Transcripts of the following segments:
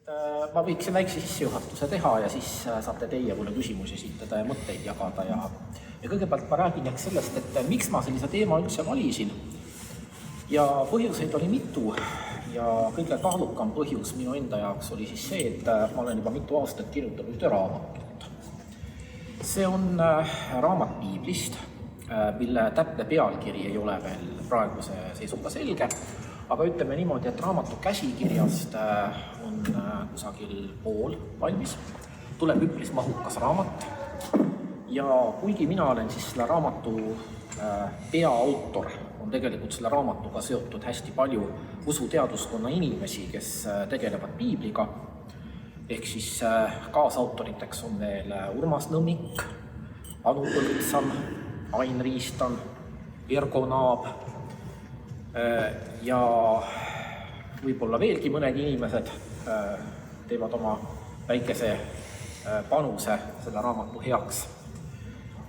Ma võiksin väikse sissejuhatuse teha ja siis saate teie mulle küsimusi esitada ja mõtteid jagada. Ja kõigepealt ma räägin sellest, et miks ma sellise teema üldse valisin. Ja põhjuseid oli mitu ja kõige kaalukam põhjus minu enda jaoks oli siis see, et ma olen juba mitu aastat kirjutanud ühte raamatut. See on raamat Piiblist, mille täpne pealkiri ei ole veel praeguse seisuga selge, aga ütleme niimoodi, et raamatu käsikirjast on kusagil pool valmis. Tuleb üpris mahukas raamat ja kuigi mina olen siis selle raamatu peaautor, on tegelikult selle raamatuga seotud hästi palju usuteaduskonna inimesi, kes tegelevad piibliga. Ehk siis kaasautoriteks on veel Urmas Nõmmik, Anu Põldsam, Ain Riistan, Ergo Naab ja võib-olla veelgi mõned inimesed teevad oma väikese panuse selle raamatu heaks.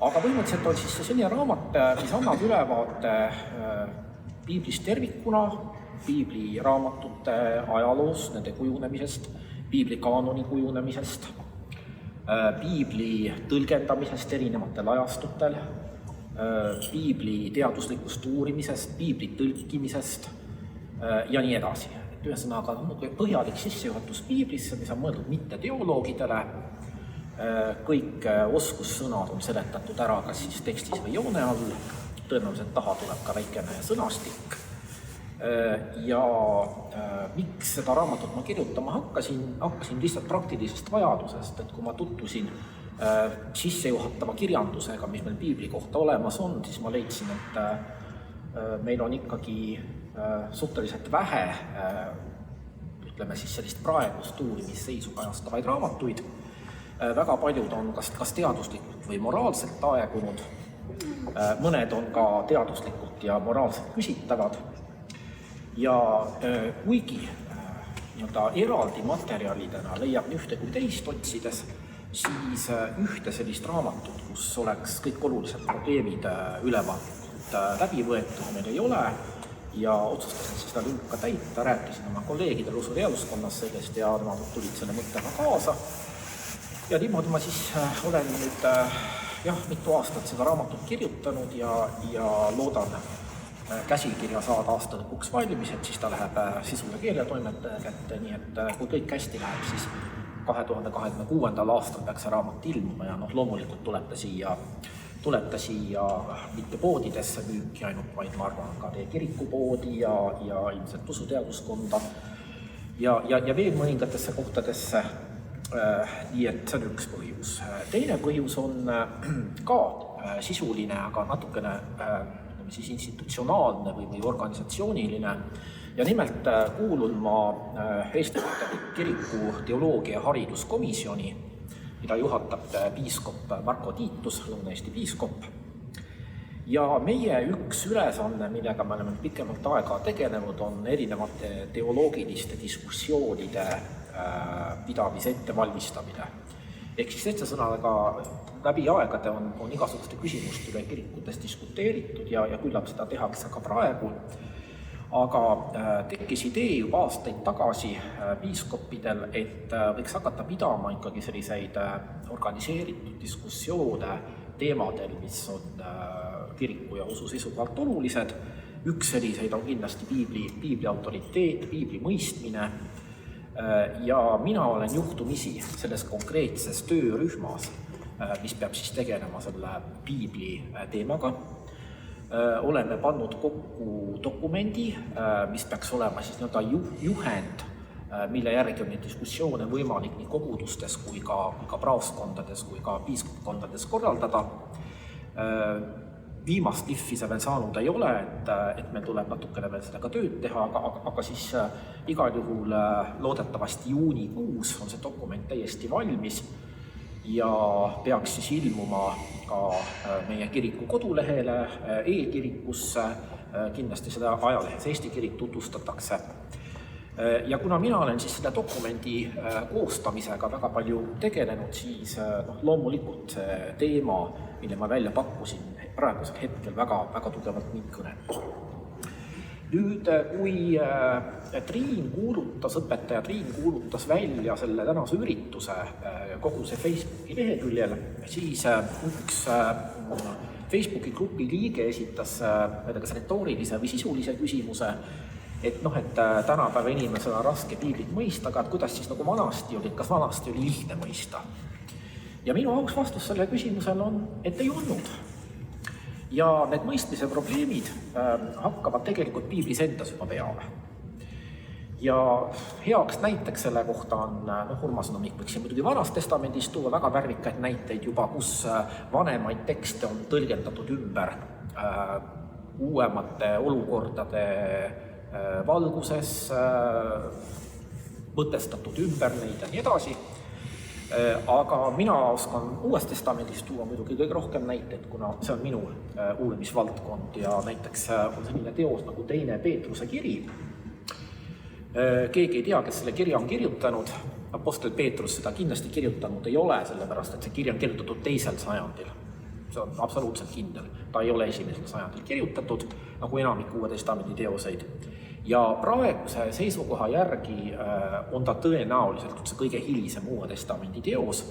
Aga põhimõtteliselt on siis selline raamat, mis annab ülevaate piiblist tervikuna, piibli raamatute ajaloos, nende kujunemisest, piibli kaanoni kujunemisest, piibli tõlgendamisest erinevatel ajastutel, piibli teaduslikust uurimisest, piibli tõlkimisest ja nii edasi. Ühesõnaga põhjalik sissejuhatus piiblisse, mis on mõeldud mitte teoloogidele, kõik oskussõnad on seletatud ära kas siis tekstis või joone all, tõenäoliselt taha tuleb ka väikene sõnastik. Ja miks seda raamatut ma kirjutama hakkasin lihtsalt praktilisest vajadusest, et kui ma tutvusin sissejuhatava kirjandusega, mis meil piibli kohta olemas on, siis ma leidsin, et meil on ikkagi suhteliselt vähe, ütleme siis sellist praegust uurimisseisu kajastavaid raamatuid. Väga paljud on kas teaduslikult või moraalselt aegunud, mõned on ka teaduslikult ja moraalselt küsitavad. Ja kuigi eraldi materjalidena leiab ühte kui teist otsides, siis ühte sellist raamatut, kus oleks kõik olulised probleemid ülevaatlikult läbi võetud, meil ei ole ja otsustasin seda lünka täita, rääkisin oma kolleegidele usuteaduskonnas sellest ja nemad tulid selle mõttega kaasa. Ja niimoodi ma siis olen nüüd mitu aastat seda raamatut kirjutanud ja loodan käsikirja saada aasta lõpuks valmis, et siis ta läheb sisu- ja keeletoimetaja kätte, nii et kui kõik hästi läheb, siis 2026. aastal peaks see raamat ilmuma ja loomulikult tuleb ta siia mitte poodidesse müüki ainult, vaid ma arvan ka teie kirikupoodi ja ilmselt usuteaduskonda ja veel mõningatesse kohtadesse. Nii et see on üks põhjus. Teine põhjus on ka sisuline, aga natukene siis institutsionaalne või organisatsiooniline. Ja nimelt kuulun ma Eesti kiriku teoloogia hariduskomisjoni, mida juhatab piiskop Marko Tiitus, Lõuna-Eesti piiskop. Ja meie üks ülesanne, millega me oleme pikemalt aega tegelenud, on erinevate teoloogiliste diskussioonide pidamise ettevalmistamine. Ehk siis teiste sõnadega läbi aegade on igasuguste küsimuste üle kirikutes diskuteeritud ja küllap seda tehakse ka praegu. Aga tekkis idee juba aastaid tagasi piiskoppidel, et võiks hakata pidama ikkagi selliseid organiseeritud diskussioone teemadel, mis on kiriku ja usu seisukohalt olulised. Üks selliseid on kindlasti piibli autoriteet, piibli mõistmine. Ja mina olen juhtumisi selles konkreetses töörühmas, mis peab siis tegelema selle piibli teemaga. Oleme pannud kokku dokumendi, mis peaks olema siis juhend, mille järgi on neid diskussioone võimalik nii kogudustes kui ka praaskondades kui ka piiskopkondades korraldada. Viimast liffi see veel saanud ei ole, et meil tuleb natukene veel sellega tööd teha, aga siis igal juhul loodetavasti juunikuus on see dokument täiesti valmis ja peaks siis ilmuma ka meie kiriku kodulehele, e-kirikusse, kindlasti seda ajalehes Eesti Kirik tutvustatakse. Ja kuna mina olen siis selle dokumendi koostamisega väga palju tegelenud, siis loomulikult see teema, mille ma välja pakkusin, praegusel hetkel väga tugevalt mind kõnetab. Nüüd, kui õpetaja Triin kuulutas välja selle tänase ürituse kogu see Facebooki leheküljel, siis üks Facebooki grupi liige esitas kas retoorilise või sisulise küsimuse, et tänapäeva inimesel on raske piiblit mõista, aga kuidas siis nagu vanasti oli, kas vanasti oli lihtne mõista? Ja minu aus vastus selle küsimusel on, et ei olnud. Ja need mõistmise probleemid hakkavad tegelikult piiblis endas juba peale. Ja heaks näiteks selle kohta on, Urmas Nõmmik võiks muidugi Vanas Testamendis tuua väga värvikaid näiteid juba, kus vanemaid tekste on tõlgendatud ümber uuemate olukordade valguses, mõtestatud ümber neid ja nii edasi. Aga mina oskan Uuest Testamendist tuua muidugi kõige rohkem näiteid, kuna see on minu uurimisvaldkond ja näiteks on selline teos nagu 2. Peetruse kiri. Keegi ei tea, kes selle kirja on kirjutanud. Apostel Peetrus seda kindlasti kirjutanud ei ole, sellepärast et see kiri on kirjutatud 2. sajandil. See on absoluutselt kindel. Ta ei ole 1. sajandil kirjutatud, nagu enamik Uue Testamendi teoseid. Ja praeguse seisukoha järgi on ta tõenäoliselt see kõige hilisem Uue Testamendi teos,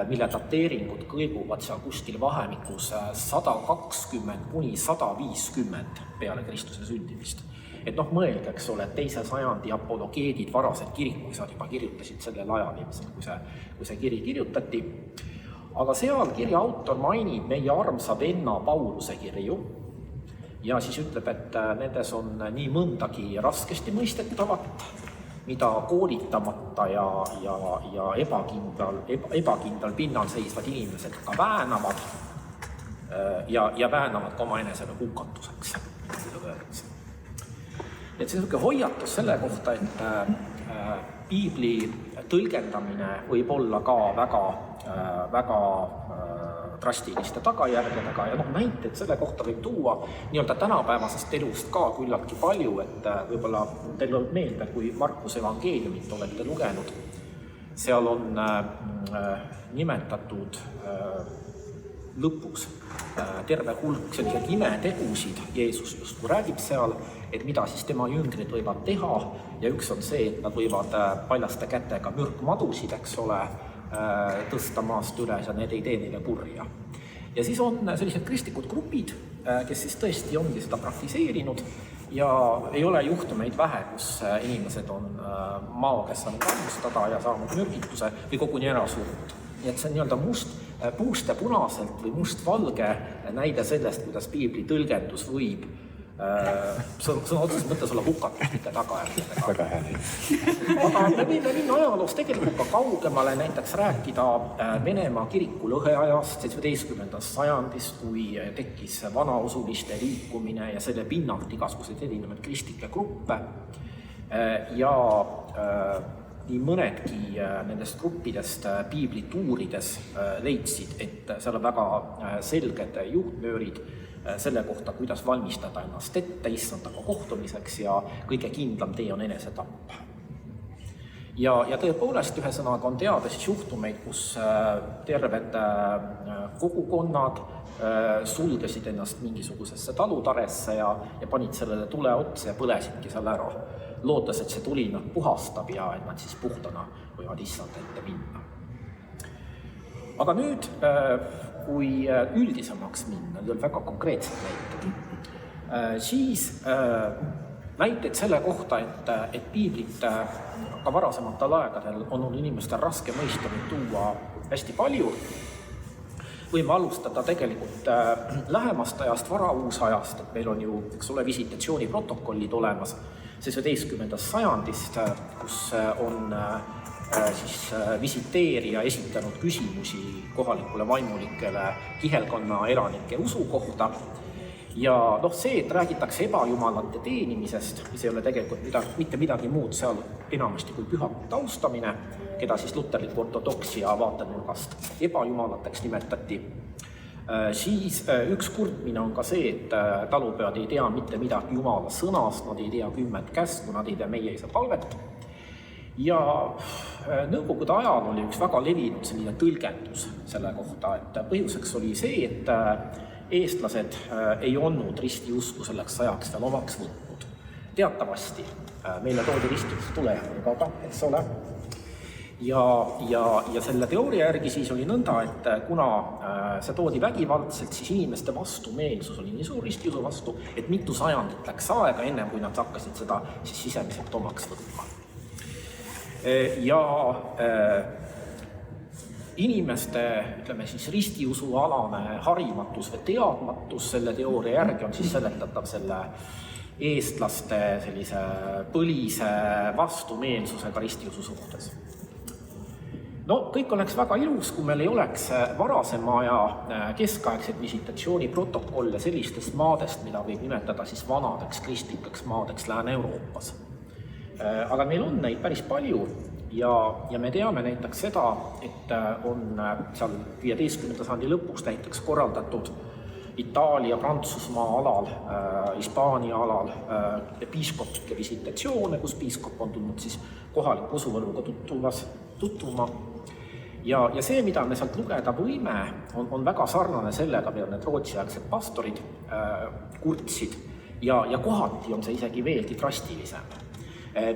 mille dateeringud kõiguvad seal kuskil vahemikus 120 kuni 150 peale Kristuse sündimist. Et mõelge, eks ole, 2. sajandi apologeedid, varased kirikuisad juba kirjutasid sellel ajal, kui see kiri kirjutati. Aga seal kirja autor mainib meie armsa venna Pauluse kirju, ja siis ütleb, et nendes on nii mõndagi raskesti mõistetavat, mida koolitamata ja ebakindlal pinnal seisvad inimesed ka väänavad ja väänavad ka oma enesele hukatuseks. Et see on hoiatus selle kohta, et piibli tõlgendamine võib olla ka väga drastiliste tagajärgedega ja näiteid selle kohta võib tuua nii-öelda tänapäevasest elust ka küllaltki palju, et võib-olla teil on meelde, kui Markuse evangeeliumit olete lugenud, seal on nimetatud lõpus terve hulk selliseid imetegusid, Jeesus justkui räägib seal, et mida siis tema jüngrid võivad teha ja üks on see, et nad võivad paljaste kätega mürkmadusid, eks ole, tõsta maast üles ja need ei tee neile kurja. Ja siis on sellised kristlikud grupid, kes siis tõesti ongi seda praktiseerinud ja ei ole juhtumeid vähe, kus inimesed on maaga saanud kannustada ja saanud mürgituse või koguni ära surnud. Nii et see on nii-öelda puust ja punaselt või must-valge näide sellest, kuidas piibli tõlgendus võib sõna otseses mõttes olla hukatustike tagajärgedega. Väga hea. Aga me võime minna ajaloos tegelikult ka kaugemale, näiteks rääkida Venemaa kiriku lõheajast 17. sajandist, kui tekkis vanausuliste liikumine ja selle pinnalt igasuguseid erinevaid kristlikke gruppe. Ja nii mõnedki nendest gruppidest piiblit uurides leidsid, et seal on väga selged juhtnöörid selle kohta, kuidas valmistada ennast ette issandaga kohtumiseks ja kõige kindlam tee on enesetapp. Ja tõepoolest ühesõnaga on teada siis juhtumeid, kus terved kogukonnad sulgesid ennast mingisugusesse talutaresse ja panid sellele tule otsa ja põlesidki seal ära, lootes, et see tuli nad puhastab ja et nad siis puhtana võivad issand ette minna. Aga nüüd, kui üldisemaks minna, need on väga konkreetsed näited, siis näiteid selle kohta, et piiblit ka varasematel aegadel on olnud inimestel raske mõista või tuua hästi palju. Võime alustada tegelikult lähemast ajast, varauusajast, et meil on ju, eks ole, visitatsiooniprotokollid olemas 17. sajandist, kus on siis visiteerija esitanud küsimusi kohalikule vaimulikele kihelkonna elanike usu kohta. Ja see, et räägitakse ebajumalate teenimisest, mis ei ole tegelikult mitte midagi muud seal enamasti kui pühakute austamine, keda siis luterliku ortodoksia vaatenurgast ebajumalateks nimetati, siis üks kurtmine on ka see, et talupead ei tea mitte midagi Jumala sõnast, nad ei tea 10 käsku, nad ei tea meie isa palvet. Ja nõukogude ajal oli üks väga levinud selline tõlgendus selle kohta, et põhjuseks oli see, et eestlased ei olnud ristiusku selleks ajaks veel omaks võtnud. teatavasti meile toodi ristiusu tulejärjega, eks ole. Ja selle teooria järgi siis oli nõnda, et kuna see toodi vägivaldselt, siis inimeste vastumeelsus oli nii suur ristiusu vastu, et mitu sajandit läks aega ennem, kui nad hakkasid seda siis sisemiselt omaks võtma. Ja inimeste, ütleme siis ristiusualane harimatus või teadmatus selle teooria järgi on siis seletatav selle eestlaste sellise põlise vastumeelsusega ristiusu suhtes. No kõik oleks väga ilus, kui meil ei oleks varasema ja keskaegseid visitatsiooniprotokolle sellistest maadest, mida võib nimetada siis vanadeks kristlikeks maadeks Lääne-Euroopas. Aga meil on neid päris palju ja me teame näiteks seda, et on seal 15. sajandi lõpus näiteks korraldatud Itaalia, Prantsusmaa alal, Hispaania alal piiskopike visitatsioone, kus piiskop on tulnud siis kohaliku usuvõluga tutvuma. Ja see, mida me sealt lugeda võime, on väga sarnane sellega, mida need rootsiaegsed pastorid kurtsid ja kohati on see isegi veelgi drastilisem.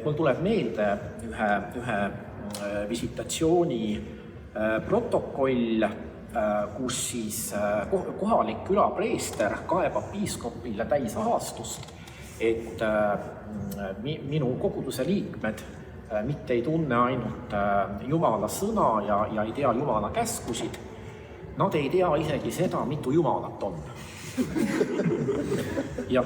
Mul tuleb meelde ühe visitatsiooni protokoll, kus siis kohalik külapreester kaebab piiskopile täisahastust, et minu koguduse liikmed mitte ei tunne ainult Jumala sõna ja ei tea Jumala käskusid, nad ei tea isegi seda, mitu Jumalat on. Ja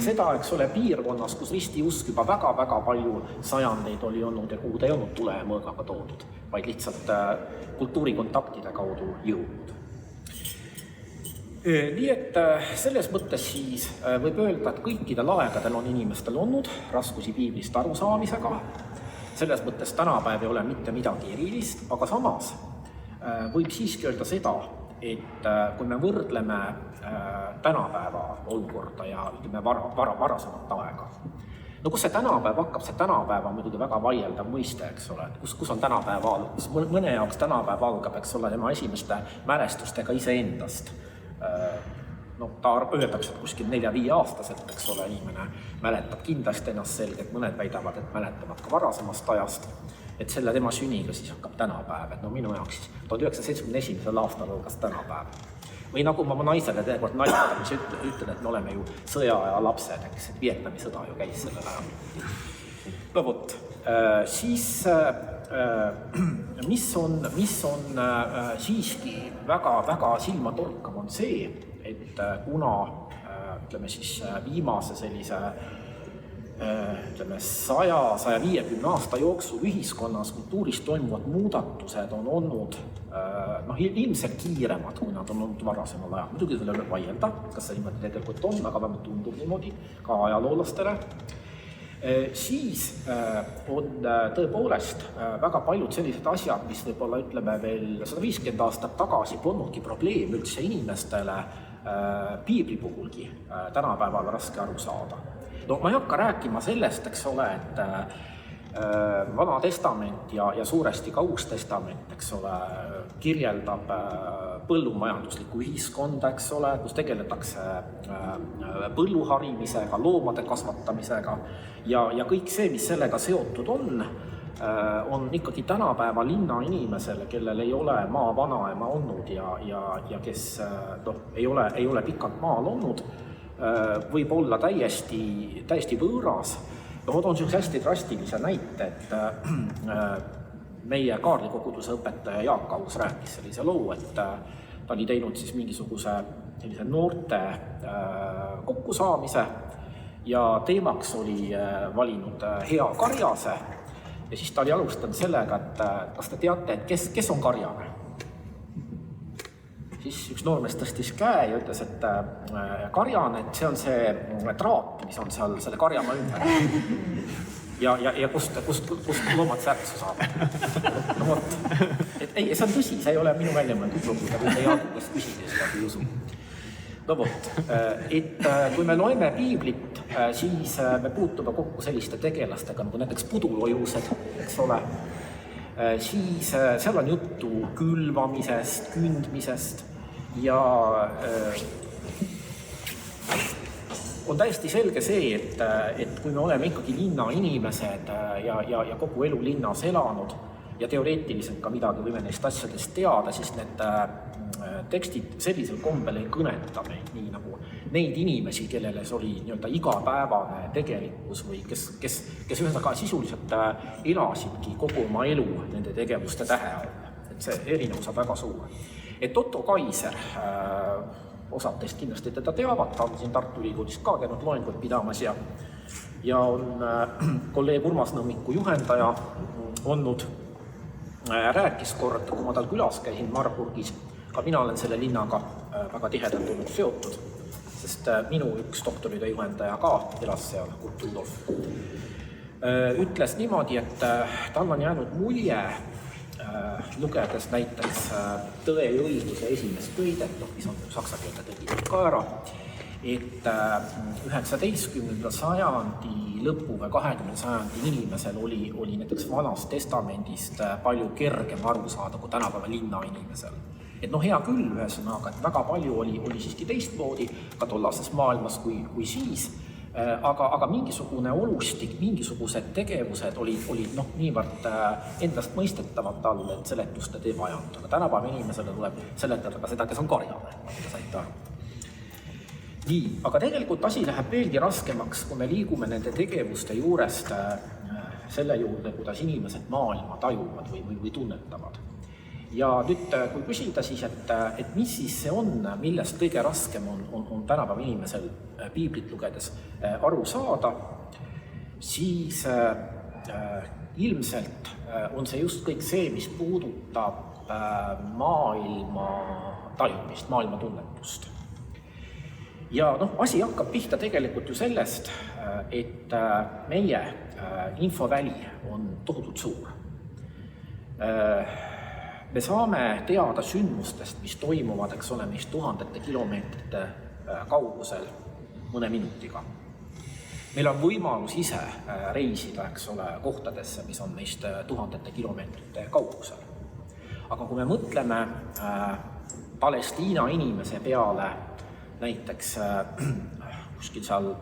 seda, eks ole, piirkonnas, kus ristiusk juba väga-väga palju sajandeid oli olnud ja kuhu ta ei olnud tulemõõgaga toodud, vaid lihtsalt kultuurikontaktide kaudu jõudnud. Nii et selles mõttes siis võib öelda, et kõikidel aegadel on inimestel olnud raskusi piiblist arusaamisega. Selles mõttes tänapäev ei ole mitte midagi erilist, aga samas võib siiski öelda seda, et kui me võrdleme tänapäeva olukorda ja ütleme varasemat aega. No kus see tänapäev hakkab? See tänapäev on muidugi väga vaieldav mõiste, eks ole, kus on tänapäev algus. Mõne jaoks tänapäev algab, eks ole, tema esimeste mälestustega iseendast. No ta öeldakse, et kuskil 4-5 aastaselt, eks ole, inimene mäletab kindlasti ennast selgelt, mõned väidavad, et mäletavad ka varasemast ajast, et selle tema sünniga siis hakkab tänapäev, et no minu jaoks siis 1971. aastal algas tänapäev. Või nagu ma naisele tegelikult naljatamis ütlen, et me oleme ju sõjaaja lapsed, eks, et Vietnami sõda ju käis sellel ajal. No vot, siis mis on siiski väga silmatorkav on see, et kuna ütleme siis viimase sellise 100-150 aasta jooksul ühiskonnas kultuuris toimuvad muudatused on olnud ilmselt kiiremad, kui nad on olnud varasemal ajal. Muidugi selle vaielda, kas see niimoodi tegelikult on, aga vähemalt tundub niimoodi ka ajaloolastele. Siis on tõepoolest väga paljud sellised asjad, mis võib-olla ütleme veel 150 aastat tagasi polnudki probleem üldse inimestele piibli puhulgi tänapäeval raske aru saada. No ma ei hakka rääkima sellest, eks ole, et Vana Testament ja suuresti ka Uus Testament, eks ole, kirjeldab põllumajanduslikku ühiskonda, eks ole, kus tegeletakse põlluharimisega, loomade kasvatamisega ja kõik see, mis sellega seotud on ikkagi tänapäeva linna inimesele, kellel ei ole maavanaema olnud ja kes ei ole pikalt maal olnud, võib olla täiesti võõras. Ma toon sellise hästi drastilise näite, et meie Kaarli koguduse õpetaja Jaak Aus rääkis sellise loo, et ta oli teinud siis mingisuguse sellise noorte kokkusaamise ja teemaks oli valinud hea karjase ja siis ta oli alustanud sellega, et kas te teate, et kes on karjane? Siis üks noormees tõstis käe ja ütles, et karjane, et see on see traat, mis on seal selle karjamaa ümber. Ja kust loomad särksu saab. No vot, et ei, see on tõsi, see ei ole minu väljamõeldud lugu, ta võib ei aadu, kes küsida seda kui usu. No vot, et kui me loeme piiblit, siis me puutume kokku selliste tegelastega, nagu näiteks pudulojused, eks ole, siis seal on juttu külvamisest, kündmisest ja on täiesti selge see, et kui me oleme ikkagi linnainimesed ja kogu elu linnas elanud ja teoreetiliselt ka midagi võime neist asjadest teada, siis need tekstid sellisel kombel ei kõneta meid nii nagu neid inimesi, kellele see oli nii-öelda igapäevane tegelikkus või kes ühesõnaga sisuliselt elasidki kogu oma elu nende tegevuste tähe all. Et see erinevus on väga suur. Et Otto Kaiser, osad teist kindlasti teda teavad, ta on siin Tartu Ülikoolist ka käinud loengut pidamas ja on kolleeg Urmas Nõmmiku juhendaja olnud, rääkis kord, kui ma tal külas käisin Marburgis, ka mina olen selle linnaga väga tihedalt olnud seotud, sest minu üks doktoritöö juhendaja ka elas seal, Kurt Rudolf, ütles niimoodi, et tal on jäänud mulje, lugedes näiteks Tõe ja õiguse esimest köidet, mis on saksa keelde tõlgitud ka ära, et 19. sajandi lõpu või 20. sajandi inimesel oli näiteks Vanast Testamendist palju kergem aru saada kui tänapäeva linnainimesel. Et hea küll, ühesõnaga, et väga palju oli siiski teistmoodi ka tollases maailmas kui siis, aga mingisugune olustik, mingisugused tegevused olid niivõrd endast mõistetavad all, et seletust ei vajanud. Aga tänapäeva inimesele tuleb seletada ka seda, kes on karjane, mida saite aru. Nii, aga tegelikult asi läheb veelgi raskemaks, kui me liigume nende tegevuste juurest selle juurde, kuidas inimesed maailma tajuvad või tunnetavad. Ja nüüd, kui küsida siis, et mis siis see on, millest kõige raskem on tänapäeva inimesel piiblit lugedes aru saada, siis ilmselt on see just kõik see, mis puudutab maailma tajumist, maailma tunnetust. Ja asi hakkab pihta tegelikult ju sellest, et meie infoväli on tohutult suur. Me saame teada sündmustest, mis toimuvad, eks ole, meist tuhandete kilomeetrite kaugusel mõne minutiga. Meil on võimalus ise reisida, eks ole, kohtadesse, mis on meist tuhandete kilomeetrite kaugusel. Aga kui me mõtleme Palestiina inimese peale näiteks kuskil seal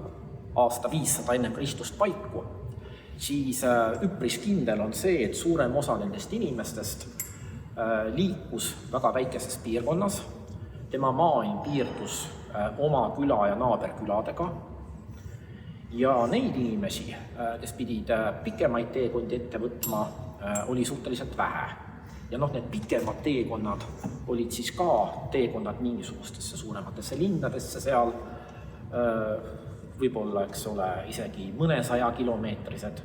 aasta 500 enne Kristust paiku, siis üpris kindel on see, et suurem osa nendest inimestest liikus väga väikeses piirkonnas, tema maailm piirdus oma küla ja naaberküladega ja neid inimesi, kes pidid pikemaid teekondi ette võtma, oli suhteliselt vähe. Ja need pikemad teekonnad olid siis ka teekonnad mingisugustesse suurematesse linnadesse seal, võib-olla, eks ole, isegi mõnesaja kilomeetrised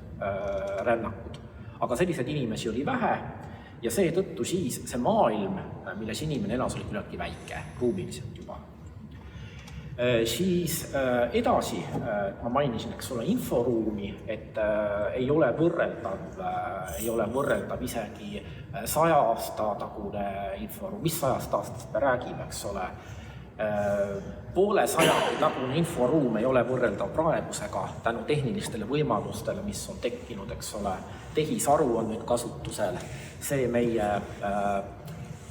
rännakud. Aga selliseid inimesi oli vähe ja seetõttu siis see maailm, milles inimene elas, oli küllaltki väike, ruumiliselt juba. Siis edasi ma mainisin, eks ole, inforuumi, et ei ole võrreldav isegi 100 aasta tagune inforuum. Mis 100 aastast me räägime, eks ole? Poole sajandi tagune inforuum ei ole võrreldav praegusega tänu tehnilistele võimalustele, mis on tekkinud, eks ole. Tehisaru on nüüd kasutusel. See meie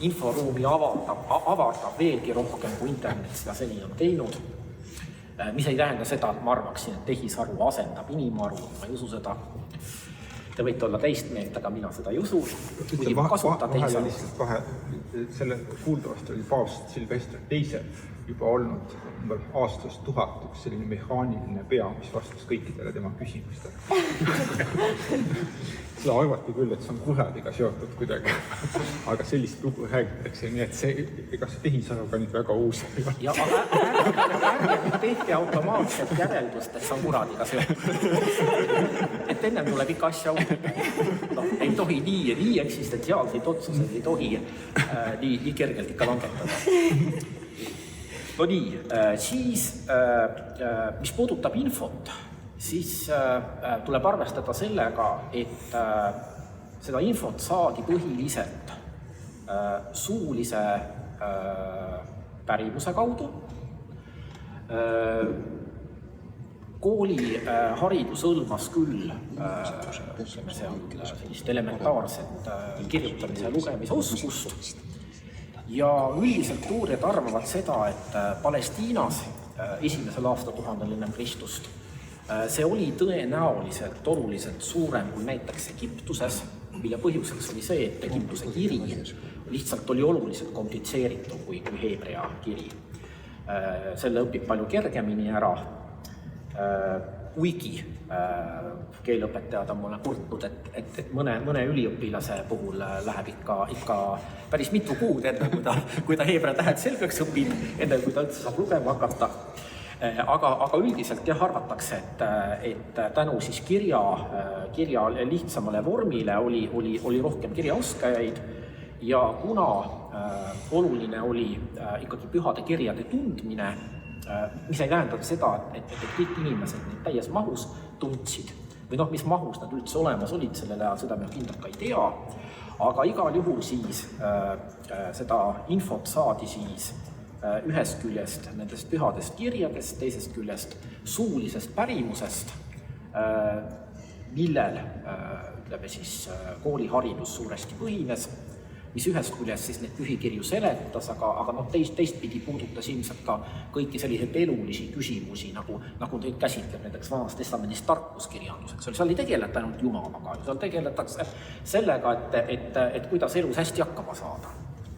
inforuumi avardab veelgi rohkem, kui internet seda seni on teinud, mis ei tähenda seda, et ma arvaksin, et tehisaru asendab inimaru, ma ei usu seda. Te võite olla teist meelt, aga mina seda ei usu. Selle kuuldavasti oli paavst Silvester II juba olnud aastast 1000 üks selline mehaaniline pea, mis vastas kõikidele tema küsimustele. Seda arvati küll, et see on kuradiga seotud kuidagi, aga sellist lugu räägitakse, nii et ega see tehisaruga nüüd väga uus. Ja ärge tehke automaatselt järeldust, et see on kuradiga seotud. Et ennem tuleb ikka asja uurida. Ei tohi nii eksistentsiaalseid otsuseid ei tohi nii kergelt ikka langetada. No nii, siis mis puudutab infot, siis tuleb arvestada sellega, et seda infot saadi põhiliselt suulise pärimuse kaudu. Kooliharidus hõlmas küll sellist elementaarset kirjutamise ja lugemise oskust. Ja üldiselt uurijad arvavad seda, et Palestiinas esimesel aastatuhandel enne Kristust. See oli tõenäoliselt oluliselt suurem kui näiteks Egiptuses, mille põhjuseks oli see, et Egiptuse kiri lihtsalt oli oluliselt komplitseeritud kui heebrea kiri. Selle õpib palju kergemini ära, kuigi keeleõpetajad on mulle kurtnud, et mõne üliõpilase puhul läheb ikka päris mitu kuud enne, kui ta heebrea tähed selgeks õpib, enne kui ta üldse saab lugema hakata. Aga üldiselt arvatakse, et tänu siis kirja lihtsamale vormile oli rohkem kirjaoskajaid ja kuna oluline oli ikkagi pühade kirjade tundmine, mis ei tähendada seda, et kõik inimesed neid täies mahus tundsid või mis mahus nad üldse olemas olid sellel ajal, seda me kindlalt ka ei tea, aga igal juhul siis seda infot saadi siis ühest küljest nendest pühadest kirjadest, teisest küljest suulisest pärimusest, millel kooliharidus suuresti põhines, mis ühest küljest siis neid pühikirju seletas, aga teistpidi puudutas ilmselt ka kõiki selliseid elulisi küsimusi, nagu teid käsitleb näiteks Vanas Testamendis tarkuskirjanduseks. Seal ei tegeleta ainult Jumalaga, seal tegeletakse sellega, et kuidas elus hästi hakkama saada.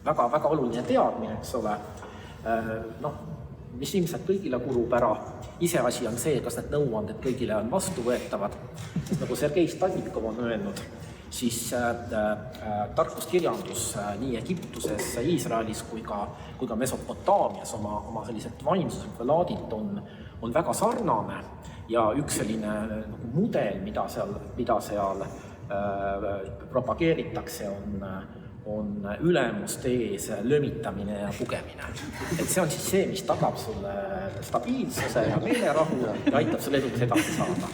Väga oluline teadmine, eks ole, mis ilmselt kõigile kulub ära. Iseasi on see, kas need nõuanded kõigile on vastuvõetavad. Nagu Sergei Stavnikov on öelnud, siis tarkuskirjandus nii Egiptuses, Iisraelis kui ka Mesopotaamias oma selliselt vaimsuselt või laadilt on väga sarnane ja üks selline mudel, mida seal propageeritakse, on ülemuste ees lömitamine ja pugemine. Et see on siis see, mis tagab sulle stabiilsuse ja meelerahu ja aitab sulle edus edasi saada.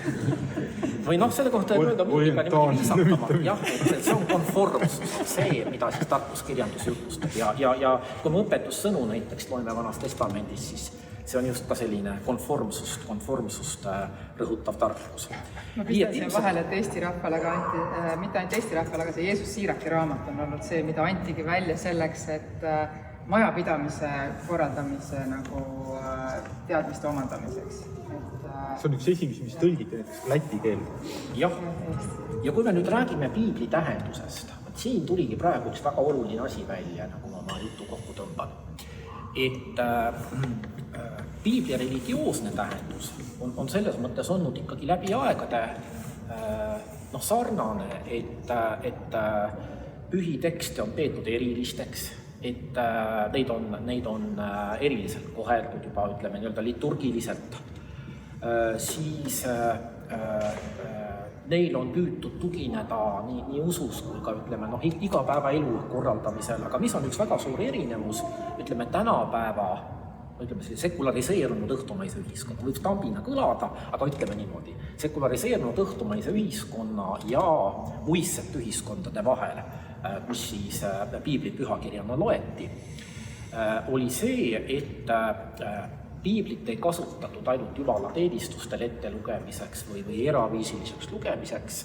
Või selle kohta ei öelda muidugi niimoodi viisatama. Jah, see on konformsus, see, mida siis tarkuskirjandus jutustab. Ja kui me õpetussõnu näiteks loeme Vanas Testamendis, siis see on just ka selline konformsust rõhutav tarkus. Ma pistasin vahele, et Eesti rahvale mitte ainult Eesti rahvale, aga see Jeesus Siiraki raamat on olnud see, mida antigi välja selleks, et majapidamise korraldamise teadmiste omandamiseks. See on üks esimesi, mis tõlgiti näiteks läti keelde. Jah, ja kui me nüüd räägime piibli tähendusest, siin tuligi praegu üks väga oluline asi välja, nagu ma oma jutu kokku tõmban. Et piibli religioosne tähendus on selles mõttes olnud ikkagi läbi aegade sarnane, et pühi tekste on peetud erilisteks, et neid on eriliselt koheldud juba, ütleme, liturgiliselt, siis neil on püütud tugineda nii usus kui ka, ütleme, igapäevaelu korraldamisel, aga mis on üks väga suur erinevus, ütleme, tänapäeva sekulariseerunud õhtumaise ühiskonna, võib tambina kõlada, aga ütleme niimoodi, sekulariseerunud õhtumaise ühiskonna ja muistsete ühiskondade vahel, kus siis piibli pühakirjana loeti, oli see, et piiblit ei kasutatud ainult jumala teenistustel ettelugemiseks või eraviisiliseks lugemiseks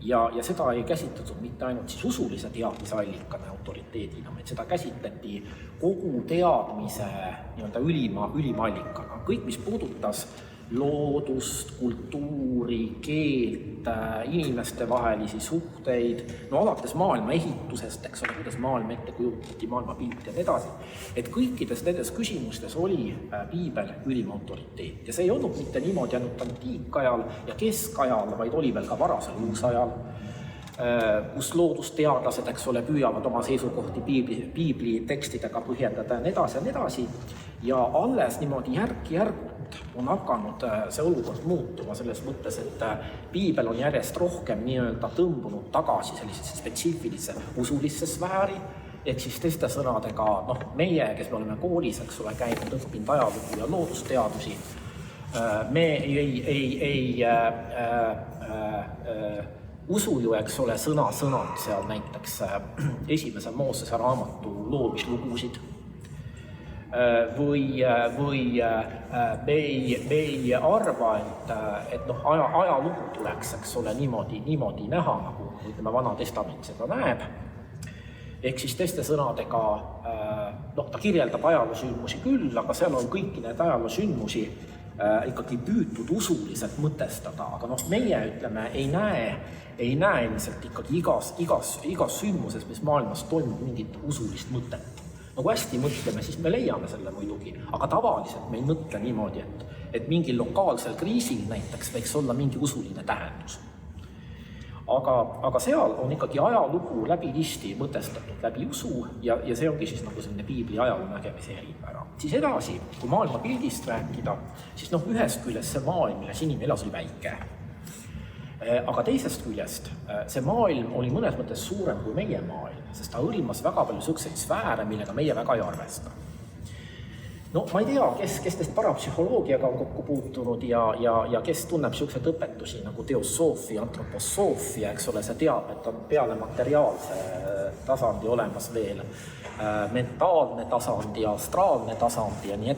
ja seda ei käsitletud mitte ainult siis usulise teadmisallikana autoriteedina, vaid seda käsitleti kogu teadmise ülima allikana. Kõik, mis puudutas loodust, kultuuri, keelt, inimeste vahelisi suhteid, alates maailma ehitusest, eks ole, kuidas maailma ette kujutati, maailma pilt ja edasi, et kõikides nendes küsimustes oli piibel ülim autoriteet ja see ei olnud mitte niimoodi ainult antiikajal ja keskajal, vaid oli veel ka varasel uusajal, kus loodusteadlased, eks ole, püüavad oma seisukohti piibli tekstidega põhjendada ja nii edasi ja alles niimoodi järk-järgult on hakanud see olukord muutuma selles mõttes, et piibel on järjest rohkem tõmbunud tagasi sellisesse spetsiifilisse usulisse sfääri, ehk siis teiste sõnadega, meie, kes me oleme koolis, eks ole, käinud õppinud ajalugu ja loodusteadusi, me ei usu ju, eks ole, sõnad seal näiteks esimese Moosese raamatu loomislugusid või me ei arva, et ajalugu tuleks, eks ole, niimoodi näha, nagu ütleme, Vana Testament seda näeb. Ehk siis teiste sõnadega, ta kirjeldab ajaloosündmusi küll, aga seal on kõiki need ajaloosündmusi ikkagi püütud usuliselt mõtestada, aga meie, ütleme, ei näe ilmselt ikkagi igas sündmuses, mis maailmas toimub mingit usulist mõtet. Kui hästi mõtleme, siis me leiame selle muidugi, aga tavaliselt me ei mõtle niimoodi, et mingil lokaalsel kriisil näiteks võiks olla mingi usuline tähendus. Aga seal on ikkagi ajalugu läbi listi mõtestatud läbi usu ja see ongi siis nagu selline piibli ajaloo nägemise eripära. Siis edasi, kui maailma pildist rääkida, siis ühest küljest see maailm, milles inimene elas, oli väike. Aga teisest küljest see maailm oli mõnes mõttes suurem kui meie maailm, sest ta hõlmas väga palju selliseid sfääre, millega meie väga ei arvesta. Ma ei tea, kes teist parapsühholoogiaga on kokku puutunud ja kes tunneb selliseid õpetusi nagu teosoofia, antroposoofia, eks ole, see teab, et on peale materiaalse tasandi olemas veel mentaalne tasandi ja astraalne tasandi ja nii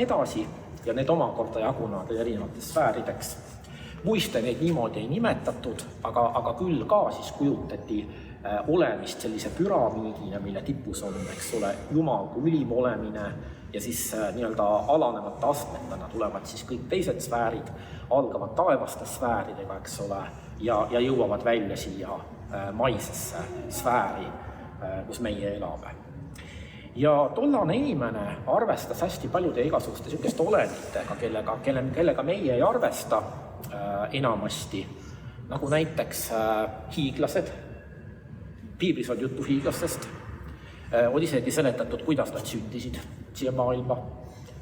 edasi ja need omakorda jagunevad erinevateks sfäärideks. Muiste neid niimoodi ei nimetatud, aga küll ka siis kujutati olemist sellise püramiidina, mille tipus on, eks ole, Jumal kui ülim olemine ja siis nii-öelda alanevate astmetena tulevad siis kõik teised sfäärid, algavad taevaste sfääridega, eks ole, ja jõuavad välja siia maisesse sfääri, kus meie elame. Ja tollane inimene arvestas hästi paljude igasuguste selliste olenditega, kellega meie ei arvesta enamasti, nagu näiteks hiiglased. Piiblis on juttu hiiglastest, on isegi seletatud, kuidas nad sündisid siia maailma,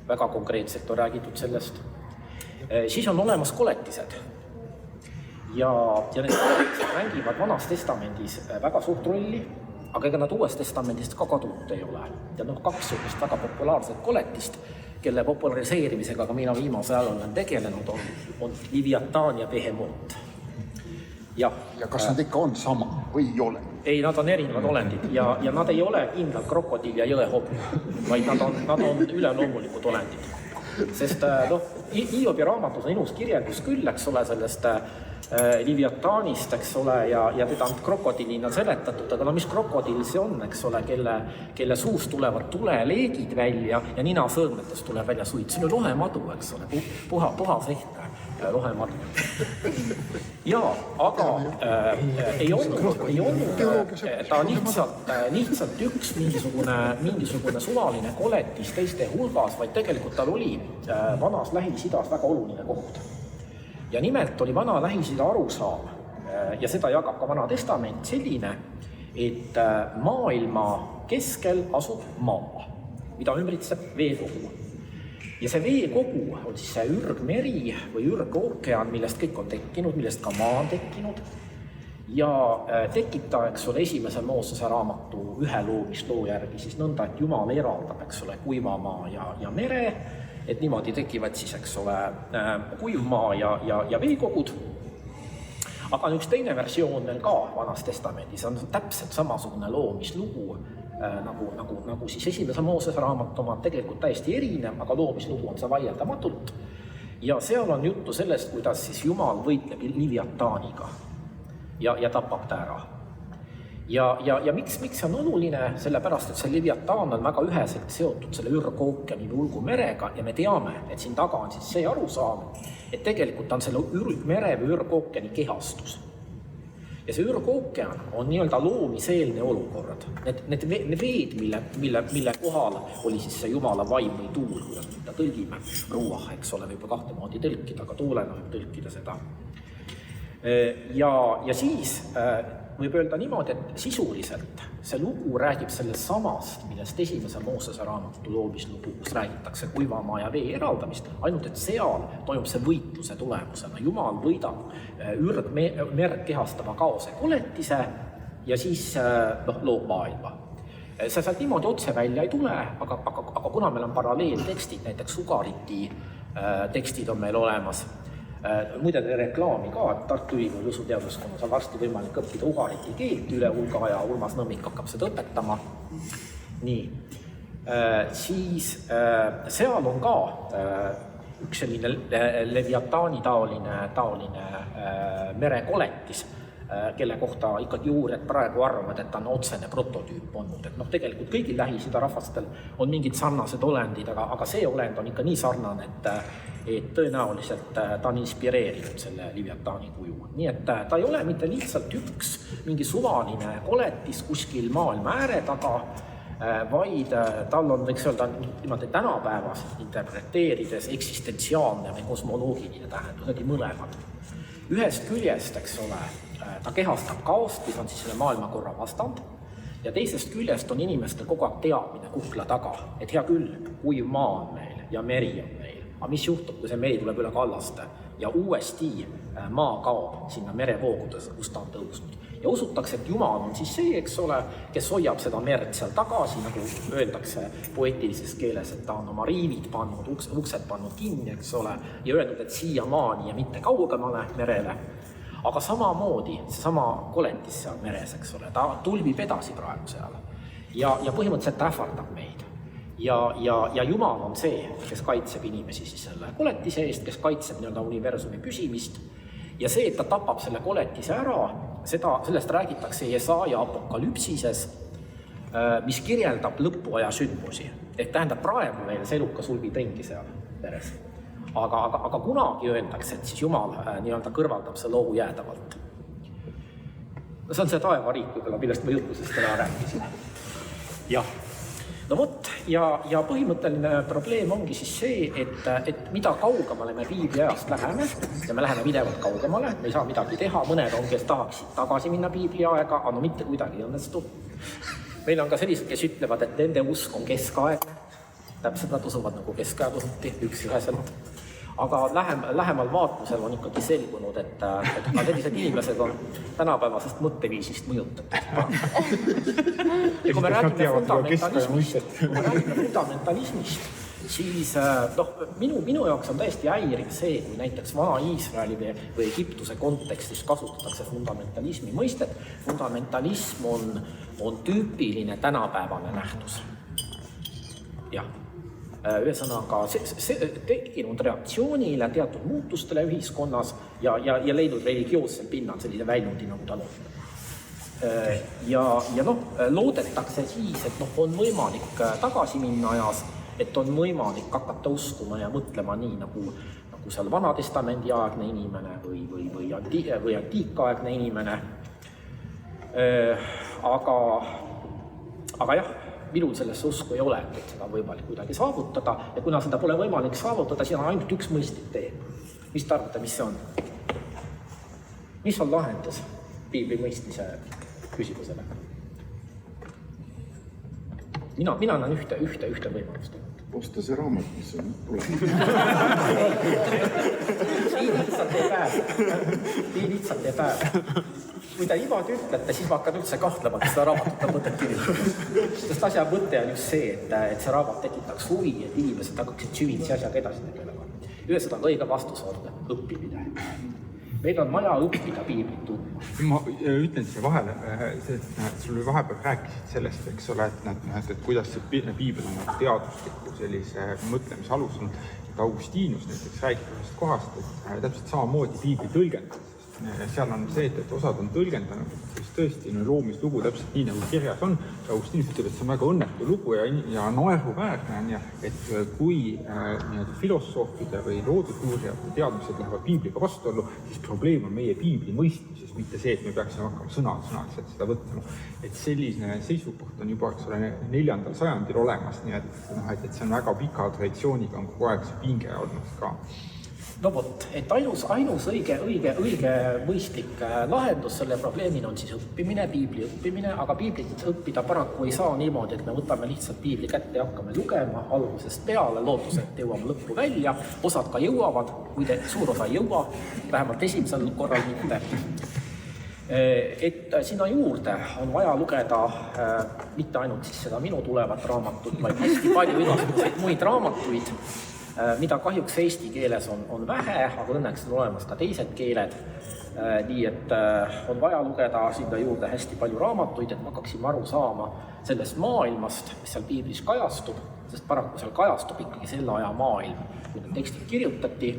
väga konkreetselt on räägitud sellest. Siis on olemas koletised ja need koletised mängivad Vanas Testamendis väga suurt rolli, aga ega nad Uues Testamendist ka kadunud ei ole. Ja 2 sellist väga populaarset koletist, kelle populariseerimisega ka mina viimase ajal olen tegelenud, on Leviathan ja Behemoth. Ja kas nad ikka on sama või ei ole? Ei, nad on erinevad olendid ja nad ei ole kindlalt krokodill ja jõehobi, vaid nad on üleloomulikud olendid. Sest Hiobi raamatus on ilus kirjeldus küll, eks ole, sellest Leviathanist, eks ole, ja teda on krokodillina seletatud, aga mis krokodill see on, eks ole, kelle suust tulevad tuleleegid välja ja nina sõõrmetest tuleb välja suid. See on lohemadu, eks ole, puhas ehtne lohemadu. Jaa, aga ei olnud ta lihtsalt üks mingisugune suvaline koletis teiste hulgas, vaid tegelikult tal oli Vanas Lähis-Idas väga oluline koht. Ja nimelt oli Vana Lähis-Ida arusaam, ja seda jagab ka Vana Testament selline, et maailma keskel asub maa, mida ümbritseb veekogu. Ja see veekogu on siis see ürgmeri või ürgookean, millest kõik on tekkinud, millest ka maa on tekkinud. Ja tekib ta, eks ole, esimese Moosese raamatu ühe loomisloo järgi siis nõnda, et Jumal eraldab, eks ole, kuivamaa ja mere, et niimoodi tekivad siis, eks ole, kuivmaa ja veekogud. Aga üks teine versioon veel ka Vanas Testamendis on täpselt samasugune loomislugu, nagu siis esimese Moosese raamatu oma tegelikult täiesti erinev, aga loomislugu on see vaieldamatult. Ja seal on juttu sellest, kuidas siis Jumal võitleb Leviathaniga ja tapab ta ära. Ja miks see on oluline? Sellepärast, et see Leviathan on väga üheselt seotud selle ürgookeani või ulgumerega ja me teame, et siin taga on siis see arusaam, et tegelikult on selle ürgmere või ürgookeani kehastus. Ja see ürgookean on nii-öelda loomiseelne olukord. Need veed, mille kohal oli siis see Jumala vaim või tuul, kuidas me tõlgime. Ruah, eks ole, võib kahte moodi tõlkida, aga tuulena võib tõlkida seda. Ja siis võib öelda niimoodi, et sisuliselt see lugu räägib sellest samast, millest esimese Moosese raamatu loomislugu, kus räägitakse kuivamaa ja vee eraldamist, ainult et seal toimub see võitluse tulemusena. Jumal võidab ürgmerd kehastava kaose koletise ja siis loob maailma. See sealt niimoodi otse välja ei tule, aga kuna meil on paralleeltekstid, näiteks Ugariti tekstid on meil olemas, muide reklaami ka, et Tartu Ülikooli usuteaduskonnas on varsti võimalik õppida Ugariti keelt üle hulga ja Urmas Nõmmik hakkab seda õpetama. Nii, siis seal on ka üks selline Leviathani taoline merekoletis, kelle kohta ikkagi uurijad praegu arvavad, et ta on otsene prototüüp olnud. Et tegelikult kõigil Lähis-Ida rahvastel on mingid sarnased olendid, aga see olend on ikka nii sarnane, et tõenäoliselt ta on inspireerinud selle Leviatani kuju. Nii et ta ei ole mitte lihtsalt üks mingi suvaline koletis kuskil maailma ääre taga, vaid tal on, võiks öelda, niimoodi tänapäevaselt interpreteerides eksistentsiaalne või kosmoloogiline tähendus, need mõlemad. Ühest küljest, eks ole, ta kehastab kaost, mis on siis selle maailmakorra vastand, ja teisest küljest on inimestel kogu aeg teadmine kukla taga, et hea küll, kuiv maa on meil ja meri on meil, aga mis juhtub, kui see meri tuleb üle kallaste ja uuesti maa kaob sinna merevoogudes, kus ta on tõusnud. Ja usutakse, et Jumal on siis see, eks ole, kes hoiab seda merd seal tagasi, nagu öeldakse poeetilises keeles, et ta on oma riivid pannud, uksed pannud kinni, eks ole, ja öelnud, et siia maani ja mitte kaugemale merele. Aga samamoodi, seesama koletis seal meres, eks ole, ta tulbib edasi praegu seal ja põhimõtteliselt ähvardab meid. Ja Jumal on see, kes kaitseb inimesi siis selle koletise eest, kes kaitseb nii-öelda universumi püsimist. Ja see, et ta tapab selle koletise ära, sellest räägitakse Jesaja apokalüpsises, mis kirjeldab lõpuaja sündmusi. Ehk tähendab praegu veel see elukas ulbib ringi seal meres. Aga kunagi öeldakse, et siis Jumal nii-öelda kõrvaldab see loogu jäädavalt. No see on see taevariik, millest ma jutlusest täna rääkisin. Jah. No vot, ja põhimõtteline probleem ongi siis see, et mida kaugemale me piibli ajast läheme, ja me läheme pidevalt kaugemale, me ei saa midagi teha, mõned on, kes tahaksid tagasi minna piibli aega, aga mitte kuidagi ei õnnestu. Meil on ka sellised, kes ütlevad, et nende usk on keskaegne, täpselt nad usuvad nagu keskaja usuti, üheselt. Aga lähemal vaatlusel on ikkagi selgunud, et sellised inimesed on tänapäevasest mõtteviisist mõjutatud. Ja kui me räägime fundamentalismist, siis minu jaoks on täiesti häiriv see, kui näiteks Vana-Iisraeli või Egiptuse kontekstis kasutatakse fundamentalismi mõistet. Fundamentalism on tüüpiline tänapäevane nähtus. Jah. Ühesõnaga, see tekkinud reaktsioonile teatud muutustele ühiskonnas ja leidnud religioossel pinnal sellise väljundi nagu tal on. Ja loodetakse siis, et on võimalik tagasi minna ajas, et on võimalik hakata uskuma ja mõtlema nii, nagu seal Vanatestamendi aegne inimene või antiikaegne inimene. Aga jah, minul sellesse usku ei ole, et seda on võimalik kuidagi saavutada ja kuna seda pole võimalik saavutada, siis on ainult üks mõistlik tee. Mis te arvate, mis see on? Mis on lahendus piibli mõistmise küsimusele? Mina annan ühte võimalust. Osta see raamat, mis on tuleb. Nii lihtsalt ei pääse. Kui te niimoodi ütlete, siis ma hakkan üldse kahtlema, kes seda raamatut on mõtet kirjutada. Sest asja mõte on just see, et see raamat tekitaks huvi, et inimesed hakkaksid süvitsi asjaga edasi tegelema. Ühesõnaga õige vastus on õppimine. Meil on vaja õppida piiblit tundma. Ma ütlen siia vahele, sul vahepeal rääkisid sellest, eks ole, et kuidas see piibel on teadusliku sellise mõtlemise alus on. Augustinus näiteks rääkivast kohast, et täpselt samamoodi piibli tõlgendab. Seal on see, et osad on tõlgendanud, siis tõesti loomislugu täpselt nii, nagu kirjas on. Augustinus ütleb, et see on väga õnnetu lugu ja naeruväärne, et kui filosoofide või loodusuurijate teadmised lähevad piibliga vastuollu, siis probleem on meie piibli mõistmises, mitte see, et me peaksime hakkama sõnaks seda võtma. Et selline seisukoht on juba 4. sajandil olemas, nii et see on väga pika traditsiooniga, on kogu aeg see pinge olnud ka. No vot, et ainus õige mõistlik lahendus selle probleemina on siis õppimine, piibli õppimine, aga piiblit õppida paraku ei saa niimoodi, et me võtame lihtsalt piibli kätte ja hakkame lugema algusest peale, lootuselt jõuame lõppu välja, osad ka jõuavad, kui suur osa ei jõua, vähemalt esimesel korral mitte. Et sinna juurde on vaja lugeda mitte ainult siis seda minu tulevat raamatut, vaid hästi palju igasuguseid muid raamatuid, mida kahjuks eesti keeles on vähe, aga õnneks on olemas ka teised keeled. Nii et on vaja lugeda sinna juurde hästi palju raamatuid, et me hakkaksime aru saama sellest maailmast, mis seal piiblis kajastub, sest paraku seal kajastub ikkagi selle aja maailm, kui need tekstid kirjutati.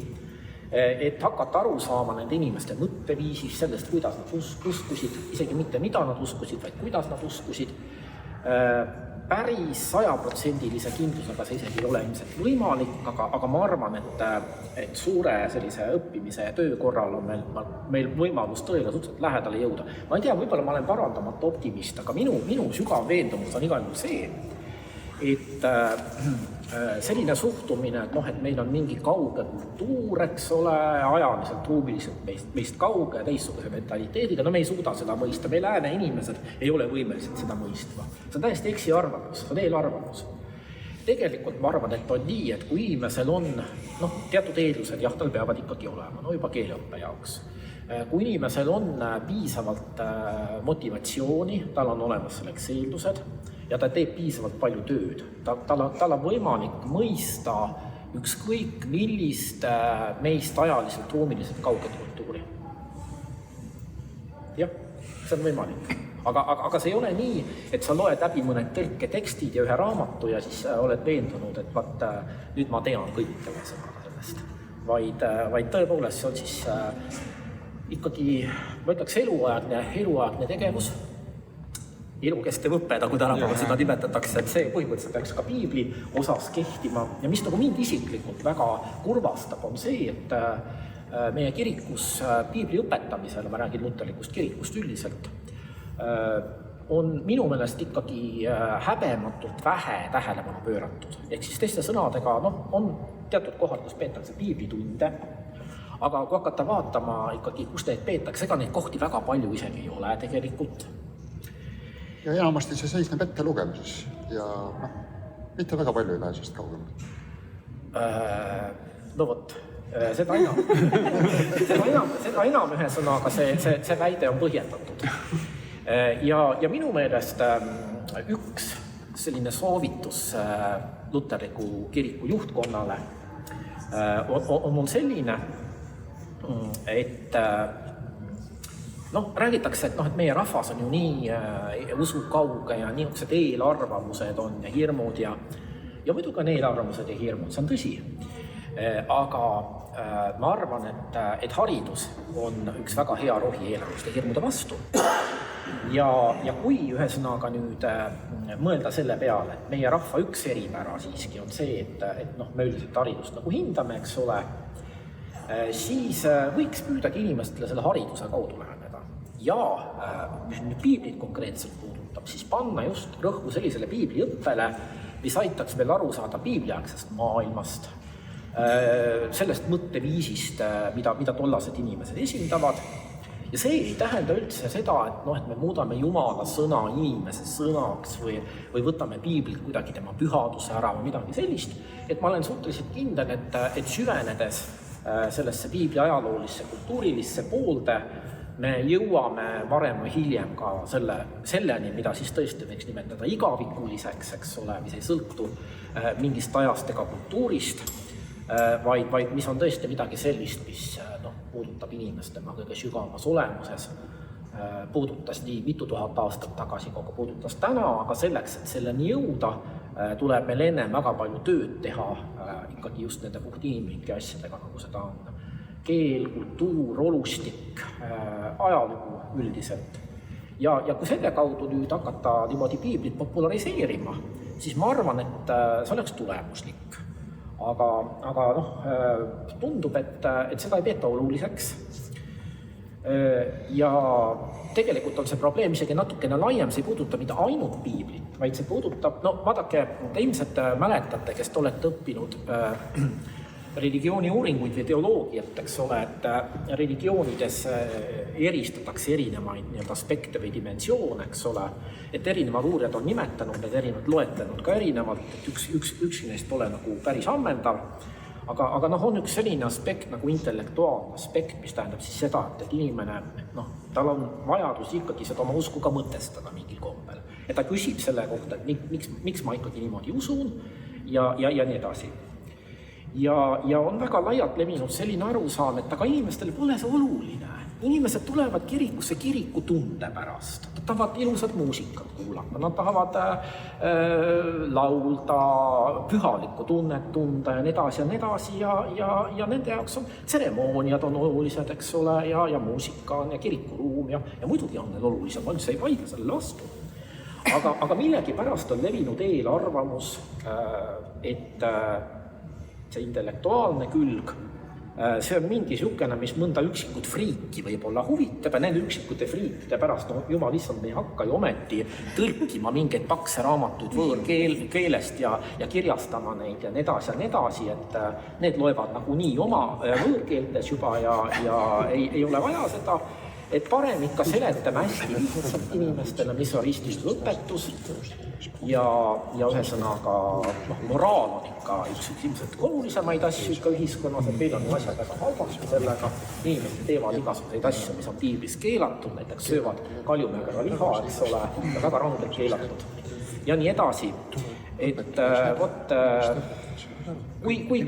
et hakata aru saama nende inimeste mõtteviisist, sellest, kuidas nad uskusid, isegi mitte mida nad uskusid, vaid kuidas nad uskusid. Päris 100% kindlusega see isegi ei ole ilmselt võimalik, aga ma arvan, et suure sellise õppimise ja töö korral on meil võimalus tõele suhteliselt lähedale jõuda. Ma ei tea, võib-olla ma olen parandamata optimist, aga minu sügav veendumus on igal juhul see, et selline suhtumine, et meil on mingi kauge kultuur, eks ole, ajaliselt, ruumiliselt meist kauge ja teistsuguse mentaliteediga, me ei suuda seda mõista, me lääne inimesed ei ole võimelised seda mõistma. See on täiesti eksiarvamus, see on eelarvamus. Tegelikult ma arvan, et on nii, et kui inimesel on teatud eeldused, jah, tal peavad ikkagi olema, juba keeleõppe jaoks. Kui inimesel on piisavalt motivatsiooni, tal on olemas selleks eeldused ja ta teeb piisavalt palju tööd, tal on võimalik mõista ükskõik millist meist ajaliselt, ruumiliselt kauget kultuuri. Jah, see on võimalik. Aga see ei ole nii, et sa loed läbi mõned tõlketekstid ja ühe raamatu ja siis oled veendunud, et nüüd ma tean kõike sellest. Vaid tõepoolest see on siis ikkagi, ma ütleks, eluaegne tegevus, elukestev õpe, nagu tänapäeval seda nimetatakse, et see põhimõtteliselt peaks ka piibli osas kehtima. Ja mis nagu mind isiklikult väga kurvastab, on see, et meie kirikus piibli õpetamisel, ma räägin luterlikust kirikust üldiselt, on minu meelest ikkagi häbematult vähe tähelepanu pööratud. Ehk siis teiste sõnadega, on teatud kohad, kus peetakse piiblitunde, aga kui hakata vaatama ikkagi, kus neid peetakse, ega neid kohti väga palju isegi ei ole tegelikult. Ja enamasti see seisneb ette lugemises ja mitte väga palju ei lähe sest kaugemalt. No vot, seda enam ühesõnaga see väide on põhjendatud. Ja minu meelest üks selline soovitus luterliku kiriku juhtkonnale on mul selline, et räägitakse, et meie rahvas on ju nii usukauge ja niisugused eelarvamused on ja hirmud ja muidugi on eelarvamused ja hirmud, see on tõsi. Aga ma arvan, et haridus on üks väga hea rohi eelarvuste hirmude vastu. Ja kui ühesõnaga nüüd mõelda selle peale, et meie rahva üks eripära siiski on see, et me üldiselt haridust nagu hindame, eks ole, siis võiks püüdagi inimestele selle hariduse kaudu läheneda. Ja mis nüüd piiblit konkreetselt puudutab, siis panna just rõhku sellisele piibliõppele, mis aitaks meil aru saada piibliaegsest maailmast, sellest mõtteviisist, mida tollased inimesed esindavad. Ja see ei tähenda üldse seda, et me muudame Jumala sõna inimese sõnaks või võtame piiblit kuidagi tema pühaduse ära või midagi sellist. Et ma olen suhteliselt kindel, et süvenedes sellesse piibli ajaloolisse, kultuurilisse poolde, me jõuame varem või hiljem ka selleni, mida siis tõesti võiks nimetada igavikuliseks, eks ole, mis ei sõltu mingist ajast ega kultuurist, vaid mis on tõesti midagi sellist, mis puudutab inimest tema kõige sügavamas olemuses, puudutas nii mitu tuhat aastat tagasi, kogu puudutas täna, aga selleks, et selleni jõuda, tuleb meil enne väga palju tööd teha ikkagi just nende puht inimlike asjadega, nagu seda on keel, kultuur, olustik, ajalugu üldiselt. Ja kui selle kaudu nüüd hakata niimoodi piiblit populariseerima, siis ma arvan, et see oleks tulemuslik. Aga tundub, et seda ei peeta oluliseks. Ja tegelikult on see probleem isegi natukene laiem, see ei puuduta mitte ainult piiblit, vaid see puudutab, vaadake, te ilmselt mäletate, kes te olete õppinud religiooni uuringuid või teoloogiat, eks ole, et religioonides eristatakse erinevaid aspekte või dimensioone, eks ole, et erinevad uurijad on nimetanud, need erinevad loetlenud ka erinevalt, et üks neist pole nagu päris ammendav, aga on üks selline aspekt nagu intellektuaalne aspekt, mis tähendab siis seda, et inimene, tal on vajadus ikkagi seda oma usku ka mõtestada mingil kombel, et ta küsib selle kohta, et miks ma ikkagi niimoodi usun ja nii edasi. Ja on väga laialt levinud selline arusaam, et aga inimestel pole see oluline. Inimesed tulevad kirikusse kiriku tunde pärast. tahavad ilusat muusikat kuulata, nad tahavad laulda, pühalikku tunnet tunda ja nii edasi ja nende jaoks on tseremooniad on olulised, eks ole, ja muusika on ja kirikuruum ja muidugi on need olulised, ma üldse ei vaidle sellele vastu. Aga millegipärast on levinud eelarvamus, et see intellektuaalne külg, see on mingi niisugune, mis mõnda üksikut friiki võib-olla huvitab ja nende üksikute friikide pärast, no jumal issand, me ei hakka ju ometi tõlkima mingeid pakse raamatuid võõrkeelest ja kirjastama neid ja nii edasi, et need loevad nagunii oma võõrkeeltes juba ja ei ole vaja seda, et parem ikka seletame hästi lihtsalt inimestele, mis on ristluse õpetus ja ühesõnaga moraal on ikka üks ilmselt olulisemaid asju ikka ühiskonnas, et meil on ju asjad väga halvasti sellega, inimesed teevad igasuguseid asju, mis on piiblis keelatud, näiteks söövad kaljumäega liha, eks ole, ja väga rangelt keelatud ja nii edasi, et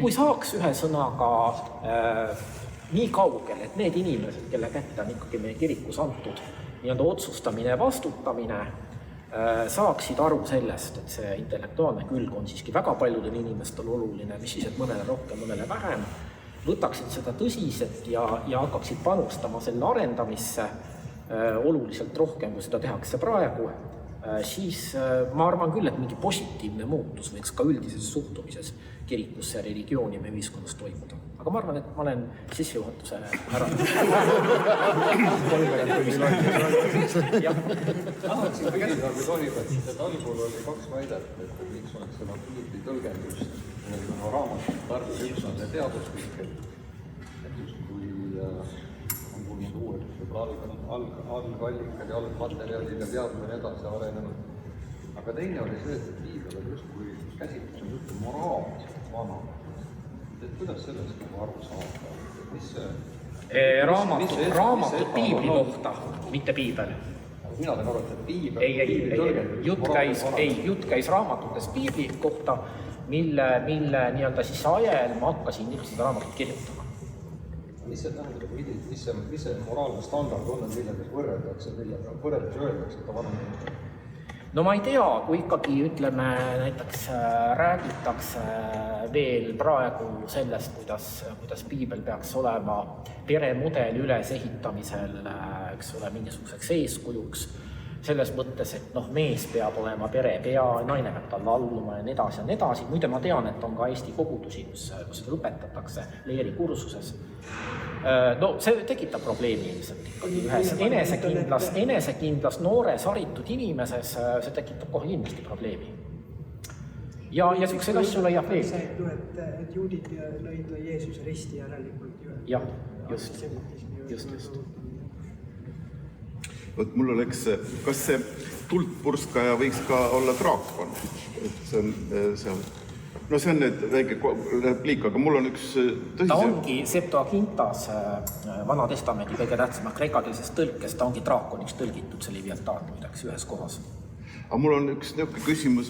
kui saaks ühe sõnaga nii kaugel, et need inimesed, kelle kätte on ikkagi meie kirikus antud nii-öelda otsustamine ja vastutamine, saaksid aru sellest, et see intellektuaalne külg on siiski väga paljudel inimestel oluline, mis siis, et mõnele rohkem, mõnele vähem, võtaksid seda tõsiselt ja hakkaksid panustama selle arendamisse oluliselt rohkem, kui seda tehakse praegu, siis ma arvan küll, et mingi positiivne muutus võiks ka üldises suhtumises kirikusse, religiooni ja meie ühiskonnas toimuda. Aga ma arvan, et ma olen sissejuhatuse ära. Tahaksin küsida, kui tohib, et algul oli 2 väidet, et miks on seda piibli tõlgendust raamatut tarvis, üks on see teaduslik, et just kui on tulnud uued algallikad ja algmaterjalid ja teadmine ja edasi arenenud. Aga teine oli see, et piibel on just kui käsitlus on just moraalselt vana. Et kuidas sellest aru saada? Mis see? Raamatut piibli kohta, mitte piibel. Mina olen aru, et piibel... Jutt käis raamatutes piibli kohta, mille nii-öelda siis ajel ma hakkasin seda raamatut kirjutama. Mis see tähendab, mis see moraalne standard on, millega võrreldakse, öeldakse, et ta vanem? No ma ei tea, kui ikkagi ütleme, näiteks räägitakse veel praegu sellest, kuidas piibel peaks olema peremudeli ülesehitamisel, eks ole, mingisuguseks eeskujuks, selles mõttes, et mees peab olema pere pea, naine peab talle alluma ja nii edasi. Muide ma tean, et on ka Eesti kogudusi, kus seda õpetatakse leeri kursuses. No see tekitab probleemi ilmselt ikkagi ühes enesekindlas noores haritud inimeses, see tekitab kohe kindlasti probleemi. Ja selliseid asju leiab veel. See, et juudid lõid Jeesuse risti järelikult. Jah, just. Võt mul oleks, kas see tuldpurskaja võiks ka olla draakon? See on nüüd väike repliik, aga mul on üks tõsise... Ta ongi Septuagintas Vana Testamendi kõige tähtsamad kreekakeelsest tõlkest, ta ongi draakoniks tõlgitud, see Leviathan midagi ühes kohas. Aga mul on üks niisugune küsimus,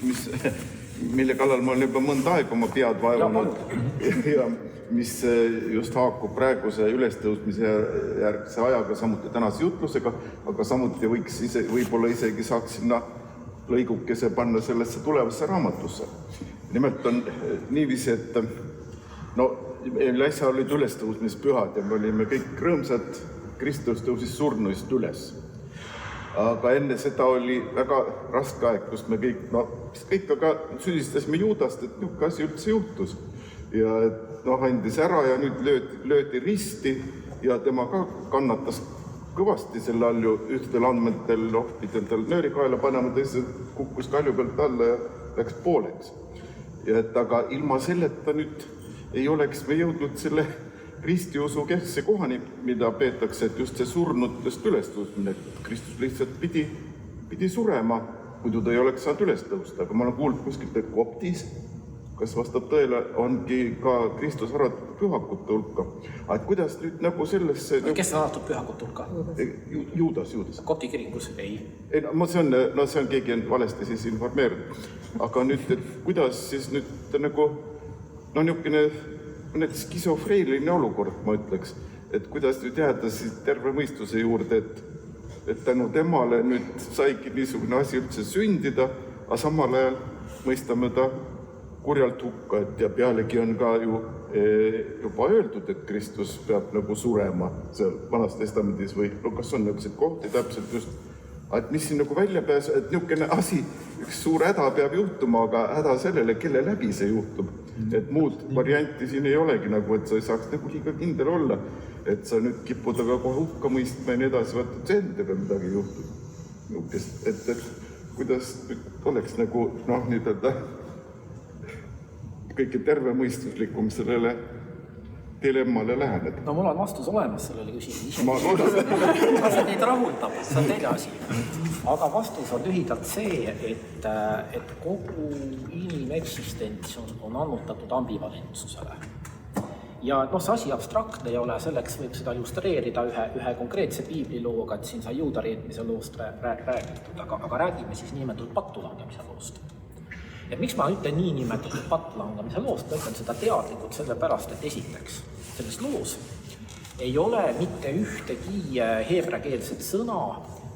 mille kallal ma olen juba mõnda aega oma pead vaevanud ja mis just haakub praeguse ülestõusmise järgse ajaga, samuti tänase jutlusega, aga samuti võib-olla isegi saaks sinna lõigukese panna sellesse tulevasse raamatusse. Nimelt on niiviisi, et meil äsja olid ülestõusmispühad ja me olime kõik rõõmsad, Kristus tõusis surnuist üles. Aga enne seda oli väga raske aeg, kus me kõik aga süüdistasime Juudast, et niisugune asi üldse juhtus. Ja andis ära ja nüüd löödi risti ja tema ka kannatas kõvasti selle all ju ühtedel andmetel pidel tal nöörikaela panema, teised kukkus kalju pealt alla ja läks pooleks. Ja aga ilma selleta nüüd ei oleks me jõudnud selle ristiusu keskse kohani, mida peetakse, et just see surnutest ülestõusmine, et Kristus lihtsalt pidi surema, muidu ta ei oleks saanud ülestõusta. Aga ma olen kuulnud kuskilt, et koptis, kas vastab tõele, ongi ka Kristus arvatud pühakute hulka. Aga kuidas nüüd nagu sellesse... Kes on arvatud pühakute hulka? Juudas. Kopti kirikus? Ei. See on keegi on valesti siis informeerinud. Aga nüüd, et kuidas siis nüüd nagu, niisugune skisofreeniline olukord, ma ütleks, et kuidas nüüd jääda siis terve mõistuse juurde, et et tänu temale nüüd saigi niisugune asi üldse sündida, aga samal ajal mõistame ta kurjalt hukka, et ja pealegi on ka ju juba öeldud, et Kristus peab nagu surema seal Vanas Testamendis või kas on niisuguseid kohti täpselt just, et mis siin nagu välja pääs, et niisugune asi, üks suur häda peab juhtuma, aga häda sellele, kelle läbi see juhtub. Et muud varianti siin ei olegi nagu, et sa ei saaks nagu liiga kindel olla, et sa nüüd kipud aga kohe hukka mõistma ja nii edasi, vaata, see endaga midagi juhtub. Et kuidas oleks nagu, nii-öelda kõige tervemõistuslikum sellele dilemmale läheneda. No mul on vastus olemas sellele küsimusele. Kuidas see teid rahuldab, see on teine asi. Aga vastus on lühidalt see, et kogu inimeksistents on annutatud ambivalentsusele. Ja see asi abstraktne ei ole, selleks võib seda illustreerida ühe konkreetse piiblilooga, et siin sai juuda reetmise loost räägitud, aga räägime siis nimetatud pattulangemise loost. Ja miks ma ütlen nii nimetatud pattulangemise loost, ma ütlen seda teadlikult sellepärast, et esiteks selles loos ei ole mitte ühtegi heebreakeelset sõna,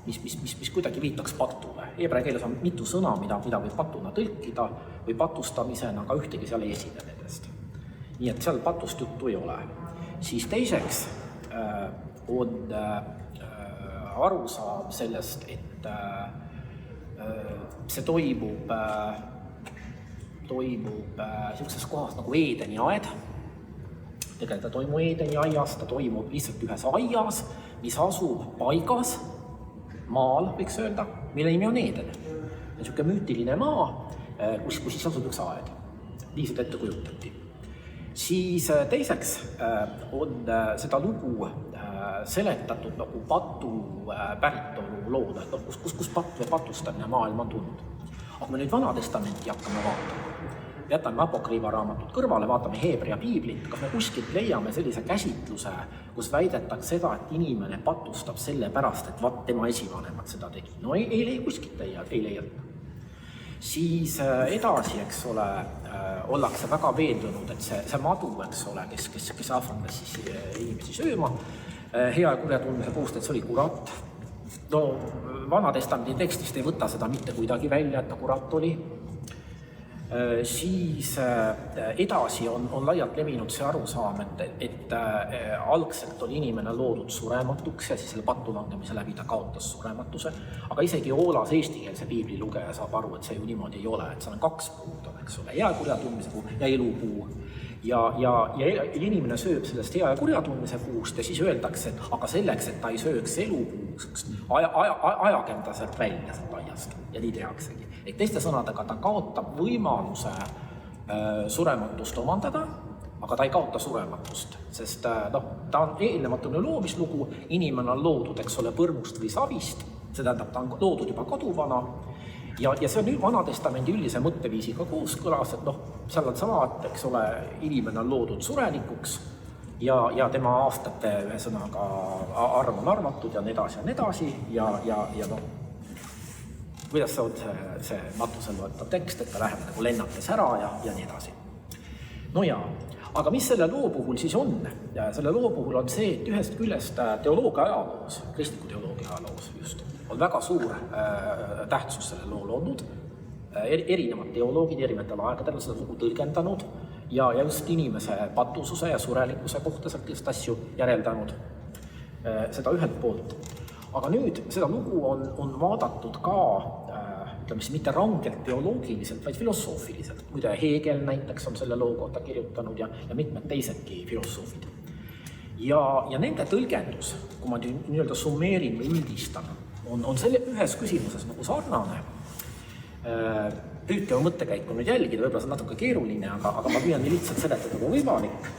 mis kuidagi viitaks patule. Heebreakeeles on mitu sõna, mida võib patuna tõlkida või patustamisena, aga ühtegi seal ei esine nendest. Nii et seal patust juttu ei ole. Siis teiseks on arusaam sellest, et see toimub sellises kohas nagu Eedeni aed. Tegelikult ta toimub Eedeni aias, ta toimub lihtsalt ühes aias, mis asub paigas, maal võiks öelda, mille nimi on Eeden. Niisugune müütiline maa, kus siis asub üks aed. Nii seda ette kujutati. Siis teiseks on seda lugu seletatud nagu patu päritolu loona, et kus patt või patustamine maailm on tulnud. Aga me nüüd Vana Testamenti hakkame vaatama. Jätame apokriiva raamatut kõrvale, vaatame Heebrea piiblit, kas me kuskilt leiame sellise käsitluse, kus väidetakse seda, et inimene patustab selle pärast, et tema esivanemad seda tegi. No ei leia kuskilt ei leiata. Siis edasi, eks ole, ollakse väga veendunud, et see madu, eks ole, kes ahvatles siis inimesi sööma, hea ja kurja tundmise puust, et see oli kurat. No Vana Testamendi tekstist ei võta seda mitte kuidagi välja, et ta kurat oli. Siis edasi on laialt levinud see arusaam, et algselt oli inimene loodud surematuks ja siis selle pattulangemise läbi ta kaotas surematuse, aga isegi Oolas eestikeelse piibli lugeja saab aru, et see ju niimoodi ei ole, et seal on 2 puud, eks ole, hea ja kurja tundmise puu ja elupuu. Ja inimene sööb sellest hea ja kurja tundmise puust ja siis öeldakse, et aga selleks, et ta ei sööks elupuuks, ajagem ta sealt välja sealt aiast ja nii tehaksegi. Et teiste sõnadega ta kaotab võimaluse surematust omandada, aga ta ei kaota surematust, sest ta on eelnevalt on loomislugu, inimene on loodud, eks ole, põrmust või savist, see tähendab, ta on loodud juba kaduvana ja see on Vana Testamendi üldise mõtteviisiga kooskõlas, et seal on sama, et eks ole, inimene on loodud surelikuks ja tema aastate ühesõnaga arv on arvatud ja nii edasi ja kuidas see on see matusel võetav tekst, et ta läheb nagu lennates ära ja nii edasi. No jaa, aga mis selle loo puhul siis on? Selle loo puhul on see, et ühest küljest teoloogia ajaloos, kristliku teoloogia ajaloos just, on väga suur tähtsus selle lool olnud. Erinevad teoloogid erinevatel aegadel seda lugu tõlgendanud ja just inimese patususe ja surelikkuse kohta sellist asju järeldanud seda ühelt poolt. Aga nüüd seda lugu on vaadatud ka, mitte rangelt teoloogiliselt, vaid filosoofiliselt. Muide, Hegel näiteks on selle loo kohta kirjutanud ja mitmed teisedki filosoofid. Ja nende tõlgendus, kui ma nii-öelda summeerin või üldistan, on selle ühes küsimuses nagu sarnane. Püüdke mõttekäiku nüüd jälgida, võib-olla see on natuke keeruline, aga ma püüan nii lihtsalt seletada kui võimalik,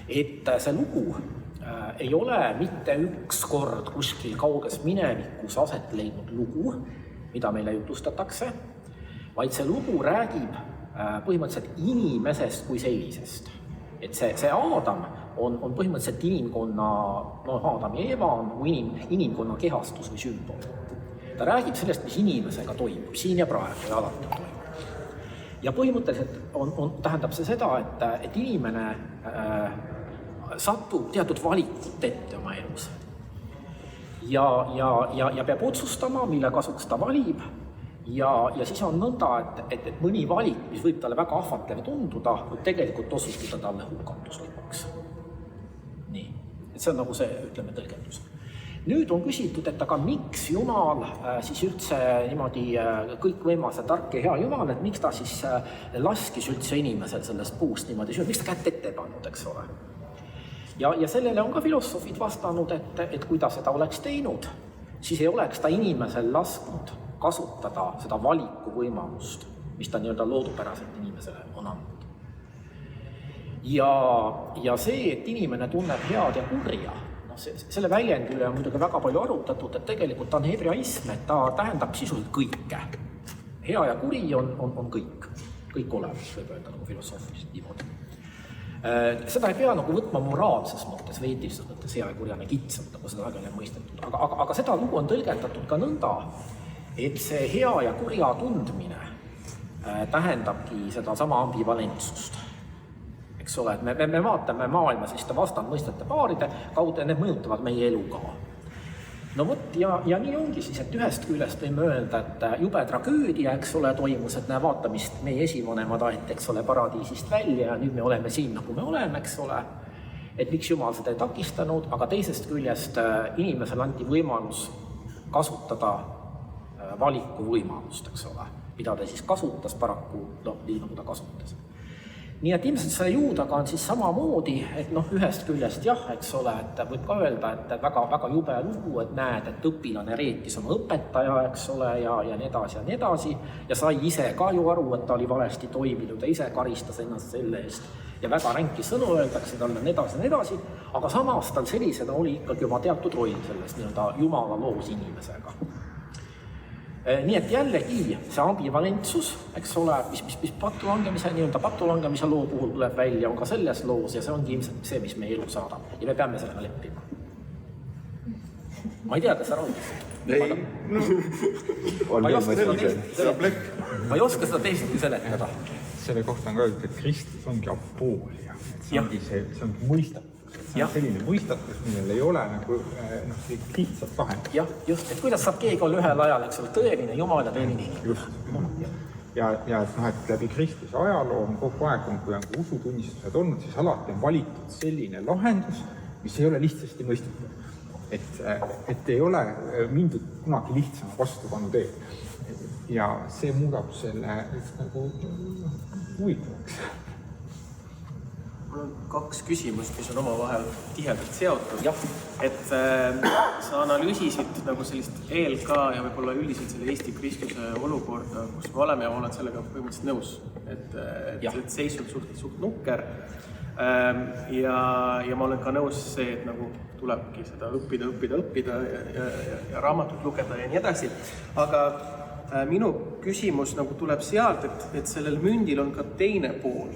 et see lugu ei ole mitte üks kord kuskil kauges minevikus aset leidnud lugu, mida meile jutustatakse, vaid see lugu räägib põhimõtteliselt inimesest kui sellisest. Et see Aadam on põhimõtteliselt inimkonna, Aadam ja Eva on inimkonna kehastus või sümbol. Ta räägib sellest, mis inimesega toimub, siin ja praegu ja alati toimub. Ja põhimõtteliselt tähendab see seda, et inimene satub teatud valikut ette oma elus. ja peab otsustama, mille kasuks ta valib. Ja siis on nõnda, et mõni valik, mis võib talle väga ahvatlev tunduda, võib tegelikult osutuda talle hukanduslikuks. Nii, et see on nagu see, ütleme, tõlgendus. Nüüd on küsitud, et aga miks Jumal siis üldse niimoodi kõikvõimase tark ja hea Jumal, et miks ta siis laskis üldse inimesel sellest puust niimoodi süü, miks ta kätt ette pannud, eks ole. Ja sellele on ka filosoofid vastanud, et kui ta seda oleks teinud, siis ei oleks ta inimesel lasknud kasutada seda valikuvõimalust, mis ta nii-öelda loodupäraselt inimesele on andnud. Ja see, et inimene tunneb head ja kurja, selle väljendi üle on muidugi väga palju arutatud, et tegelikult ta on hebraism, et ta tähendab sisuliselt kõike. Hea ja kuri on kõik olemas, võib öelda nagu filosoofiliselt niimoodi. Seda ei pea nagu võtma moraalses mõttes, veetilises mõttes hea ja kurjane kitsalt, nagu seda väga ei mõistetud. Aga seda lugu on tõlgendatud ka nõnda, et see hea ja kurja tundmine tähendabki seda sama ambivalentsust. Eks ole, et me vaatame maailma selliste vastandmõistete paaride kaudu ja need mõjutavad meie elu ka. No vot, ja nii ongi siis, et ühest küljest võime öelda, et jube tragöödia, eks ole, toimus, et vaata, mis meie esivanemad aeti, eks ole, paradiisist välja ja nüüd me oleme siin, nagu me oleme, eks ole. Et miks Jumal seda ei takistanud, aga teisest küljest inimesel anti võimalus kasutada valikuvõimalust, eks ole, mida ta siis kasutas paraku, nii nagu ta kasutas. Nii et ilmselt selle juudaga on siis samamoodi, et ühest küljest jah, eks ole, et võib ka öelda, et väga jube lugu, et näed, et õpilane reetis oma õpetaja, eks ole, ja nii edasi, ja sai ise ka ju aru, et ta oli valesti toiminud ja ise karistas ennast selle eest. Ja väga ränki sõnu öeldakse talle nii edasi, aga samas tal sellisena oli ikkagi oma teatud roll selles nii-öelda Jumala loos inimesega. Nii et jällegi see ambivalentsus, eks ole, mis patulangemise loo puhul tuleb välja, on ka selles loos ja see ongi ilmselt see, mis meie elu saadab ja me peame sellega leppima. Ma ei tea, kas sa rahuliselt? Ma ei oska seda teisiti seletada. Selle kohta on ka öeldud, et Kristus ongi apoolia. See ongi mõistatus. See on selline mõistatus, millel ei ole nagu lihtsalt lahendus. Jah, just, et kuidas saab keegi olla ühel ajal, eks ole, tõeline Jumal ja tõeline inimene. Just. Ja et läbi Kristuse ajaloo on kogu aeg, kui on usutunnistused olnud, siis alati on valitud selline lahendus, mis ei ole lihtsasti mõistetav. Et ei ole mindud kunagi lihtsama vastupanu teel. Ja see muudab selle nagu huvitavaks. Mul on 2 küsimust, mis on omavahel tihedalt seotud. Et sa analüüsisid nagu sellist ELK ja võib-olla üldiselt selle Eesti kristluse olukorda, kus me oleme ja olen sellega põhimõtteliselt nõus. Et seis on suht nukker. Ja ma olen ka nõus see, et nagu tulebki seda õppida ja raamatut lugeda ja nii edasi. Aga minu küsimus nagu tuleb sealt, et sellel mündil on ka teine pool.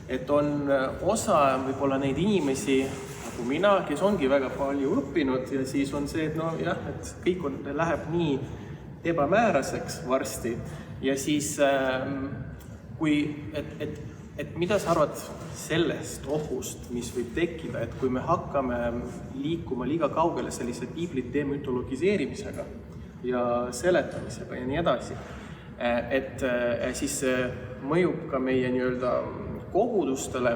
Et on osa võib-olla neid inimesi, nagu mina, kes ongi väga palju õppinud ja siis on see, et et kõik läheb nii ebamääraseks varsti ja siis et mida sa arvad sellest ohust, mis võib tekkida, et kui me hakkame liikuma liiga kaugele sellise piibli demütologiseerimisega ja seletamisega ja nii edasi, et siis mõjub ka meie nii-öelda kogudustele,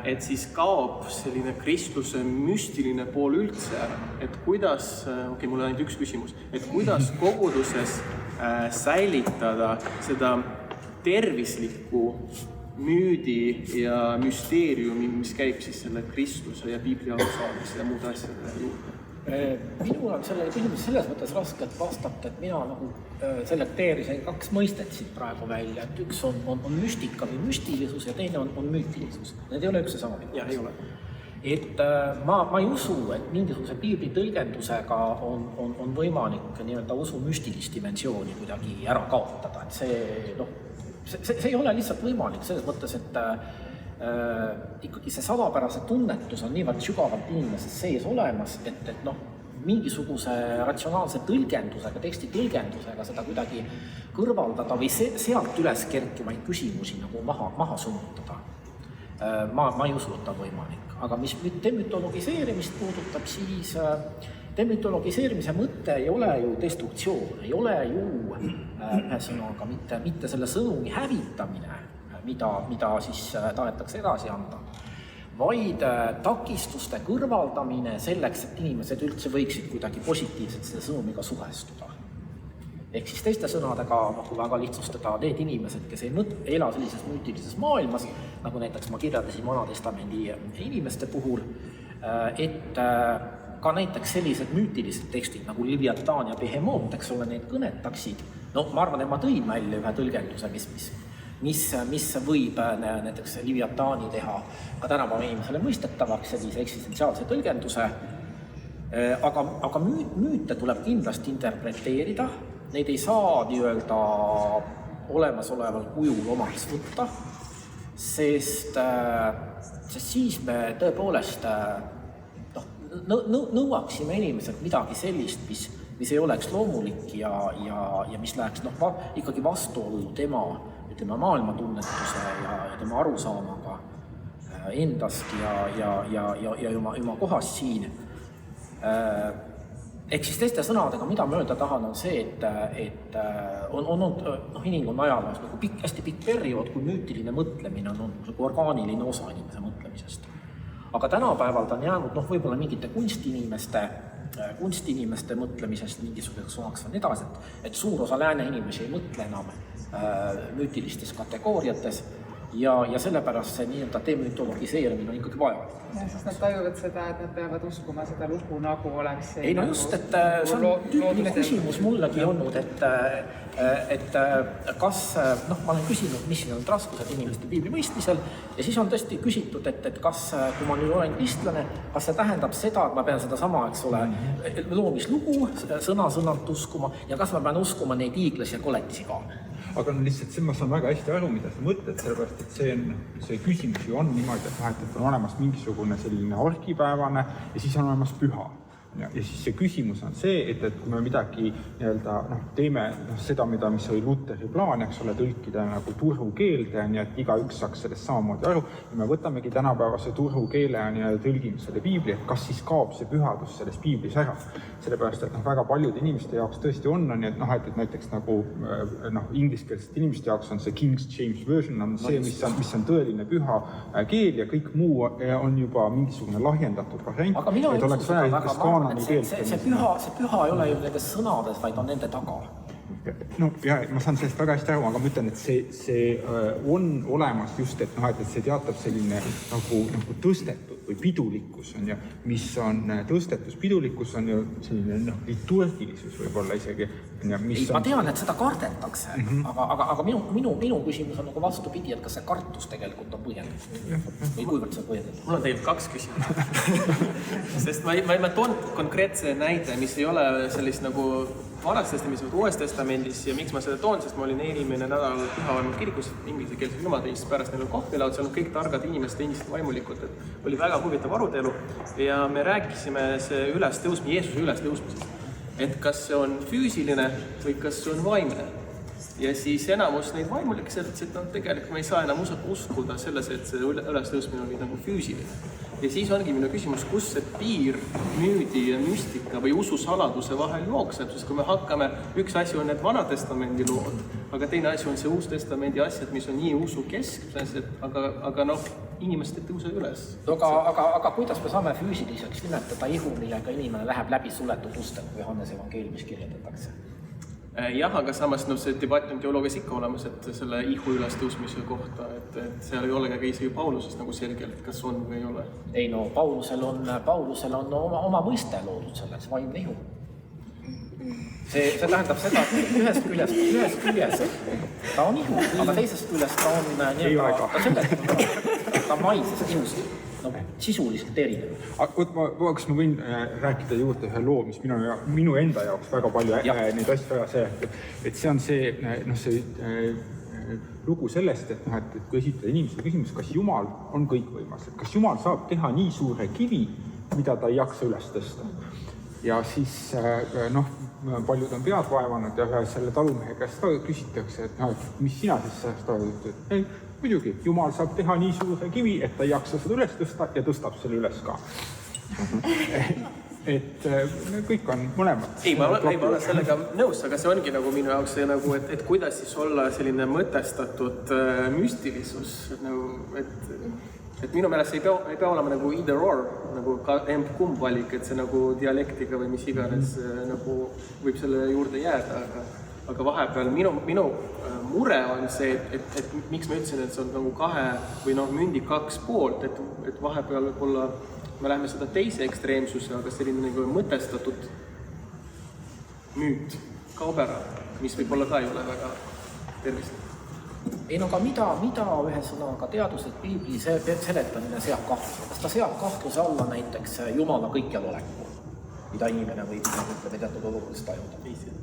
et siis kaob selline kristluse müstiline pool üldse ära. Et kuidas, mul on ainult üks küsimus, et kuidas koguduses säilitada seda tervislikku müüdi ja müsteeriumi, mis käib siis selle kristluse ja piibli arusaamise ja muude asjade juurde? Minul on selle küsimus selles mõttes raskelt vastata, et mina nagu selekteerisin 2 mõistet siit praegu välja, et üks on müstika või müstilisus ja teine on müütilisus. Need ei ole üks ja sama. Jah, ei ole. Et ma ei usu, et mingisuguse piibli tõlgendusega on võimalik nii-öelda usu müstilist dimensiooni kuidagi ära kaotada. Et see ei ole lihtsalt võimalik selles mõttes, et ikkagi see salapärase tunnetus on niivõrd sügavalt inimeses sees olemas, et mingisuguse ratsionaalse tõlgendusega, teksti tõlgendusega seda kuidagi kõrvaldada või sealt üles kerkivaid küsimusi nagu maha summutada. Ma ei usu, et on võimalik. Aga mis demütologiseerimist puudutab, siis demütologiseerimise mõte ei ole ju destruktsioon, ei ole ju ühesõnaga mitte selle sõnumi hävitamine, mida siis tahetakse edasi anda, vaid takistuste kõrvaldamine selleks, et inimesed üldse võiksid kuidagi positiivselt selle sõnumiga suhestuda. Ehk siis teiste sõnadega, kui väga lihtsustada, need inimesed, kes ei ela sellises müütilises maailmas, nagu näiteks ma kirjeldasin Vana-testamendi inimeste puhul, et ka näiteks sellised müütilised tekstid nagu Leviathan ja Behemoth, eks ole, neid kõnetaksid. No ma arvan, et ma tõin välja ühe tõlgenduse, mis võib näiteks Leviathani teha ka tänapäeva inimesele mõistetavaks, sellise eksistentsiaalse tõlgenduse. Aga müüte tuleb kindlasti interpreteerida, neid ei saa nii-öelda olemasoleval kujul omaks võtta, sest siis me tõepoolest nõuaksime inimeselt midagi sellist, mis ei oleks loomulik ja mis läheks ikkagi vastuollu tema maailmatunnetuse ja tema arusaamaga endast ja oma kohast siin. Ehk siis teiste sõnadega, mida ma öelda tahan, on see, et inimkonna ajaloos hästi pikk periood, kui müütiline mõtlemine on orgaaniline osa inimese mõtlemisest. Aga tänapäeval ta on jäänud võib-olla mingite kunstiinimeste mõtlemisest mingisuguseks omaks või edasi, et suur osa lääne inimesi ei mõtle enam müütilistes kategooriates ja sellepärast see nii-öelda demütologiseerimine on ikkagi vaja. Sest nad tajuvad seda, et nad peavad uskuma seda lugu, nagu oleks see... Ei no just, et see on tüüpiline küsimus mullegi olnud, et kas, ma olen küsinud, mis siin on raskused inimeste piibli mõistmisel ja siis on tõesti küsitud, et kas, kui ma nüüd olen kristlane, kas see tähendab seda, et ma pean seda sama, eks ole, loomislugu sõna-sõnalt uskuma ja kas ma pean uskuma neid hiiglasi ja koletisi ka? Aga lihtsalt ma saan väga hästi aru, mida sa mõtled, sellepärast, et see küsimus ju on niimoodi, et on olemas mingisugune selline argipäevane ja siis on olemas püha. Ja siis see küsimus on see, et kui me midagi teeme seda, mis oli Luteri plaan, eks ole, tõlkida nagu turhukeelde, nii et igaüks saaks sellest samamoodi aru, ja me võtamegi tänapäevase turhukeele ja tõlgime selle piibli, et kas siis kaob see pühadus selles piiblis ära. Sellepärast, et väga paljude inimeste jaoks tõesti on, et näiteks nagu ingliskeelsete inimeste jaoks on see King James Version, on see, mis on tõeline püha keel ja kõik muu on juba mingisugune lahjendatud variant, et oleks vaja see püha ei ole ju nendes sõnades, vaid on nende taga. No ja ma saan sellest väga hästi aru, aga ma ütlen, et see on olemas just, et see teatab selline nagu tõstetud või pidulikkus on ja mis on tõstetus, pidulikkus on ju selline liturgilisus võib-olla isegi. Ma tean, et seda kardetakse, aga minu küsimus on nagu vastupidi, et kas see kartus tegelikult on põhjendatud või kuivõrd see on põhjendatud? Mul on tegelikult 2 küsimust. Sest ma toon konkreetse näide, mis ei ole sellist nagu Vanas testamendis või Uues testamendis ja miks ma seda toon, sest ma olin eelmine nädal Pühavarmu kirikus ingliskeelses jumalateenistus, pärast neil on kohvilaud, seal on kõik targad inimesed, endised vaimulikud, et oli väga huvitav arutelu ja me rääkisime Jeesuse ülestõusmisest, et kas see on füüsiline või kas see on vaimne. Ja siis enamus neid vaimulikke selletas, et tegelikult me ei saa enam uskuda selles, et see ülestõusmine oli nagu füüsiline. Ja siis ongi minu küsimus, kus see piir müüdi ja müstika või ususaladuse vahel jookseb, sest kui me hakkame, üks asi on need Vanatestamendi lood, aga teine asi on see Uustestamendi asjad, mis on nii usu keskmes, aga inimesed ei tõuse üles. Aga kuidas me saame füüsiliseks nimetada ihu, millega inimene läheb läbi suletud uste, kui Johannes evangeeliumis kirjeldatakse? Jah, aga samas see debatt on teoloogias ikka olemas, et selle ihu ülestõusmise kohta, et seal ei ole ka isegi Paulusest nagu selgelt, kas on või ei ole. Ei no, Paulusel on oma mõiste loodud selleks, vaimne ihu. See tähendab seda, et ühest küljest ta on ihu, aga teisest küljest ta on maisest ihust. Sisuliselt erinev. Kas ma võin rääkida juurde ühe loo, mis minu enda jaoks väga palju neid asju väga seletab, et see on see lugu sellest, et kui esitada inimesele küsimus, kas Jumal on kõikvõimas, et kas Jumal saab teha nii suure kivi, mida ta ei jaksa üles tõsta. Ja siis paljud on pead vaevanud ja selle talumehe käest küsitakse, et mis sina siis sellest arvad, et muidugi, Jumal saab teha nii suure kivi, et ta ei jaksa seda üles tõsta ja tõstab selle üles ka. et kõik on mõlemad. Ei, ma olen sellega nõus, aga see ongi nagu minu jaoks see nagu, et kuidas siis olla selline mõtestatud müstilisus, nagu, et minu meelest ei pea olema nagu either or, nagu ka kumb valik, et see nagu dialektiga või mis iganes nagu võib selle juurde jääda, aga vahepeal minu mure on see, et miks ma ütlesin, et see on nagu kahe või mündi kaks poolt, et vahepeal võib-olla me läheme seda teise ekstreemsuse, aga selline nagu mõtestatud müüt kaob ära, mis võib-olla ka ei ole väga tervislik. Ei, no aga mida ühesõnaga teaduslik piibli seletamine seab kahtluse? Kas ta seab kahtluse alla näiteks Jumala kõikjal oleku, mida inimene võib teatud olukorras tajuda?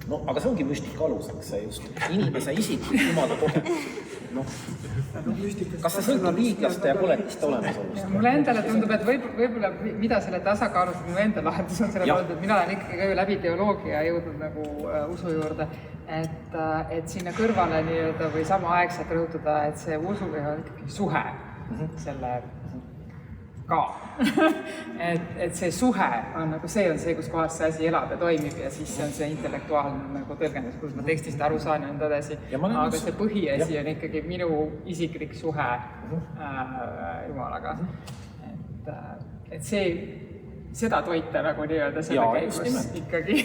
No, aga see ongi müstika aluseks, see just inimese isiklik Jumala kogemus. No. Kas see sõltub liiglaste ja koletiste olemasolust? Mulle endale tundub, et võib-olla mida selle tasakaalus minu enda lahendus on selle poolt, et mina olen ikkagi läbi teoloogia jõudnud nagu usu juurde, et sinna kõrvale nii-öelda või samaaegselt rõhutada, et see usu on ikkagi suhe selle ka. et see suhe on nagu see, kus kohas see asi elab ja toimib ja siis see on see intellektuaalne nagu tõlgendus, kus ma tekstist aru saan ja nõnda edasi. Aga see põhiasi on ikkagi minu isiklik suhe Jumalaga. Et seda toita nagu nii-öelda selle käigus ikkagi.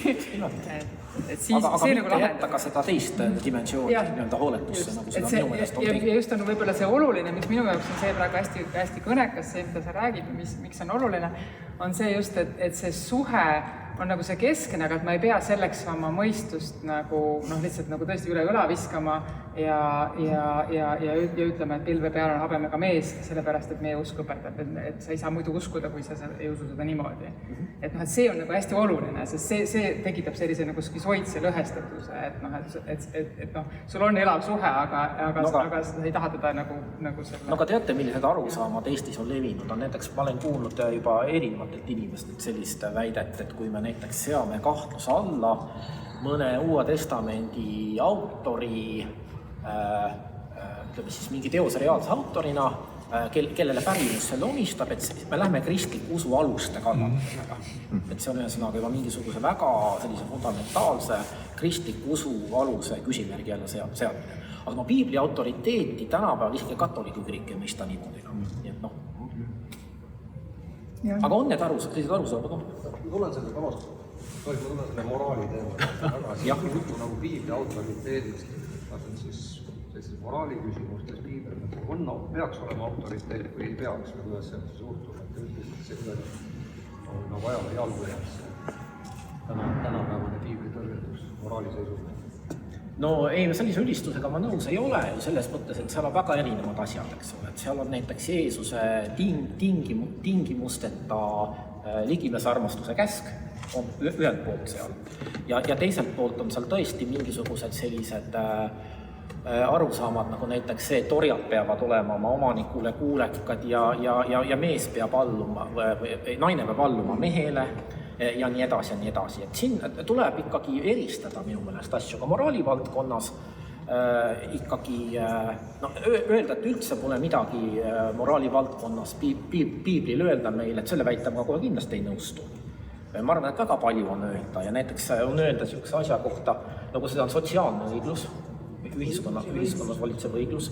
Et siis aga see mitte nagu jätta ka seda teist dimensiooni nii-öelda hooletusse, nagu seda minu meelest on teinud. Ja just on võib-olla see oluline, miks minu jaoks on see praegu hästi kõnekas, see, mida sa räägid, miks on oluline, on see just, et see suhe on nagu see keskne, aga et ma ei pea selleks oma mõistust nagu lihtsalt nagu tõesti üle õla viskama ja ütlema, et pilve peal on habemega mees, sellepärast, et meie usk õpetab, et sa ei saa muidu uskuda, kui sa ei usu seda niimoodi. Et see on nagu hästi oluline, sest see tekitab sellise nagu skisoidse lõhestatuse, et sul on elav suhe, aga sa ei taha teda nagu selle... No aga teate, millised arusaamad Eestis on levinud? Näiteks ma olen kuulnud juba erinevatelt inimestelt sellist väidet, et kui me näiteks seame kahtluse alla mõne Uue Testamendi autori, ütleme siis mingi teose reaalse autorina, kellele pärimus selle omistab, et me lähme kristliku usu aluste kallale. Et see on ühesõnaga juba mingisuguse väga sellise fundamentaalse kristliku usu aluse küsimärgi jälle seadmine. Aga piibli autoriteeti tänapäeval isegi katoliku kirik ei mõista niimoodi. Aga on need arusaamad? Ma tulen selle moraali teema tagasi. Jutu nagu piibli autoriteedist. Vaatan siis sellises moraali küsimustes piibel peaks olema autoriteet või ei peaks, kuidas see suhtub. Te ütlesite, see kuidagi on nagu ajale jalgu jääks tänapäevane piibli tõlgendus moraali seisukohalt. No ei, sellise ülistusega ma nõus ei ole ju selles mõttes, et seal on väga erinevad asjad, eks ole. Et seal on näiteks Jeesuse tingimusteta ligimese armastuse käsk on ühelt poolt seal. Ja teiselt poolt on seal tõesti mingisugused sellised arusaamad, nagu näiteks see, et orjad peavad olema oma omanikule kuulekad ja mees peab alluma, naine peab alluma mehele ja nii edasi ja nii edasi. Et siin tuleb ikkagi eristada minu meelest asju ka moraali valdkonnas ikkagi öelda, et üldse pole midagi moraali valdkonnas piiblil öelda meile, et selle väitama kohe kindlasti ei nõustu. Ma arvan, et väga palju on öelda ja näiteks on öelda niisuguse asja kohta, nagu seda on sotsiaalne õiglus, ühiskonnas valitsev õiglus.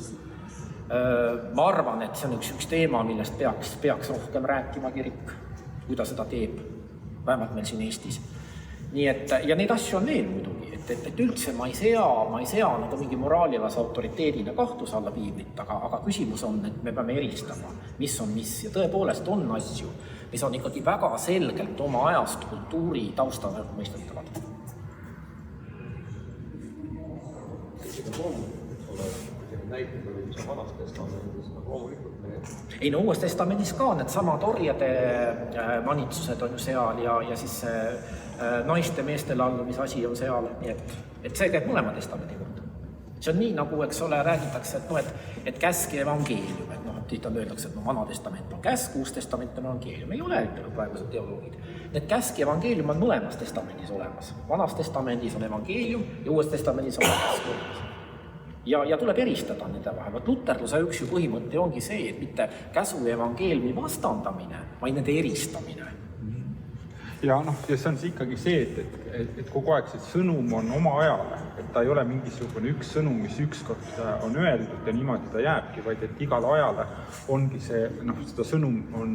Ma arvan, et see on üks teema, millest peaks rohkem rääkima kirik, kui ta seda teeb, vähemalt meil siin Eestis. Nii et, ja neid asju on veel muidugi, et üldse ma ei sea nagu mingi moraalivas autoriteedina kahtluse alla piiblit, aga küsimus on, et me peame eristama, mis on mis ja tõepoolest on asju, mis on ikkagi väga selgelt oma ajast kultuuri taustal mõistetavad. Näited oli, mis on Vanas Testamendis, loomulikult ei no Uues Testamendis ka need samad orjade manitsused on ju seal ja siis naiste meestele allumise asi on seal, et see käib mõlema testamendi kohta. See on nii, nagu eks ole, räägitakse, et käsk ja evangeelium, et tihti öeldakse, et Vana Testament on käsk, Uus Testament on evangeelium. Ei ole ütelnud praegused teoloogid. Need käsk ja evangeelium on mõlemas testamendis olemas. Vanas testamendis on evangeelium ja Uues testamendis on käsk olemas. Ja tuleb eristada nende vahel. Luterluse üks ju põhimõte ongi see, et mitte käsu ja evangeeliumi vastandamine, vaid nende eristamine. ja see on ikkagi see, et kogu aeg see sõnum on oma ajale, et ta ei ole mingisugune üks sõnum, mis ükskord on öeldud ja niimoodi ta jääbki, vaid et igale ajale ongi see, seda sõnum on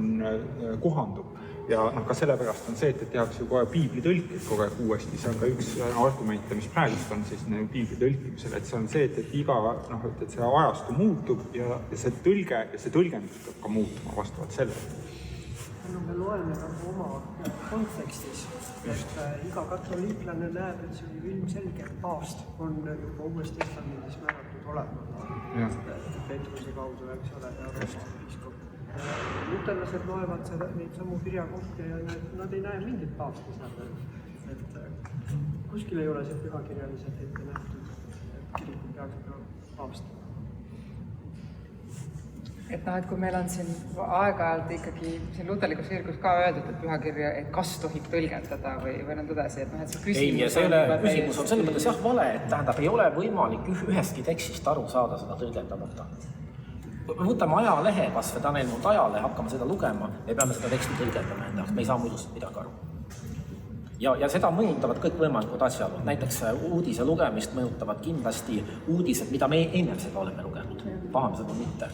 kohandub. Ja ka sellepärast on see, et tehakse ju kogu aeg piiblitõlkeid kogu aeg uuesti. See on ka üks argumente, mis praegust on siis piibli tõlkimisel, et see on see, et et see ajastu muutub ja see tõlge ja see tõlgendus peab ka muutuma vastavalt sellele. Me loeme nagu oma kontekstis, et iga katoliiklane näeb, et see on ilmselge paavst on juba uues testamendis määratud olema. Peetruse kaudu, eks ole, ja piiskop. Luterlased loevad neid samu kirjakohti ja nad ei näe mingit paavsti seal. Et kuskil ei ole see pühakirjaliselt ette nähtud, et kirikul peaks ka paavst. Et kui meil on siin aeg-ajalt ikkagi siin luterlikus kirikus ka öeldud, et pühakirja, et kas tohib tõlgendada või nõnda edasi, et see küsimus... Küsimus on selles mõttes vale, et tähendab, ei ole võimalik ühestki tekstist aru saada seda tõlgendamata. Võtame ajalehe, kas või ta on eelnud ajalehe, hakkame seda lugema, me peame seda teksti tõlgendama endaks, me ei saa muidust midagi aru. Ja seda mõjutavad kõik võimalikud asjaolud, näiteks uudise lugemist mõjutavad kindlasti uudised, mida me enne seda oleme lugenud, paham seda mitte.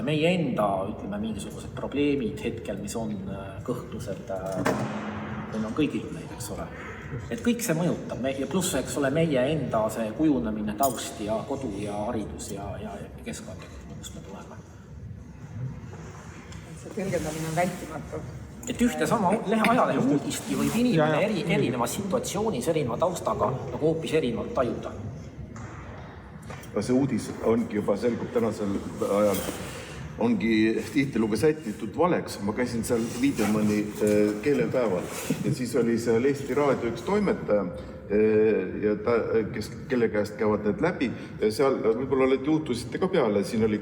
Meie enda, ütleme, mingisugused probleemid hetkel, mis on kõhtlused, meil on kõigil neid, eks ole. Et kõik see mõjutab ja pluss, eks ole, meie enda see kujunemine, taust ja kodu ja haridus ja keskkond, kus me tuleme. See tõlgendamine on vältimatu. Et ühte sama ajalehe uudistki võib inimene erineva situatsioonis, erineva taustaga nagu hoopis erinevalt tajuda. See uudis ongi juba selgub tänasel ajal, ongi tihtilugu sätitud valeks. Ma käisin seal Wiedemanni keelepäeval ja siis oli seal Eesti Raadio üks toimetaja, kelle käest käivad need läbi. Ja seal võib-olla olete juhtusite ka peale, siin oli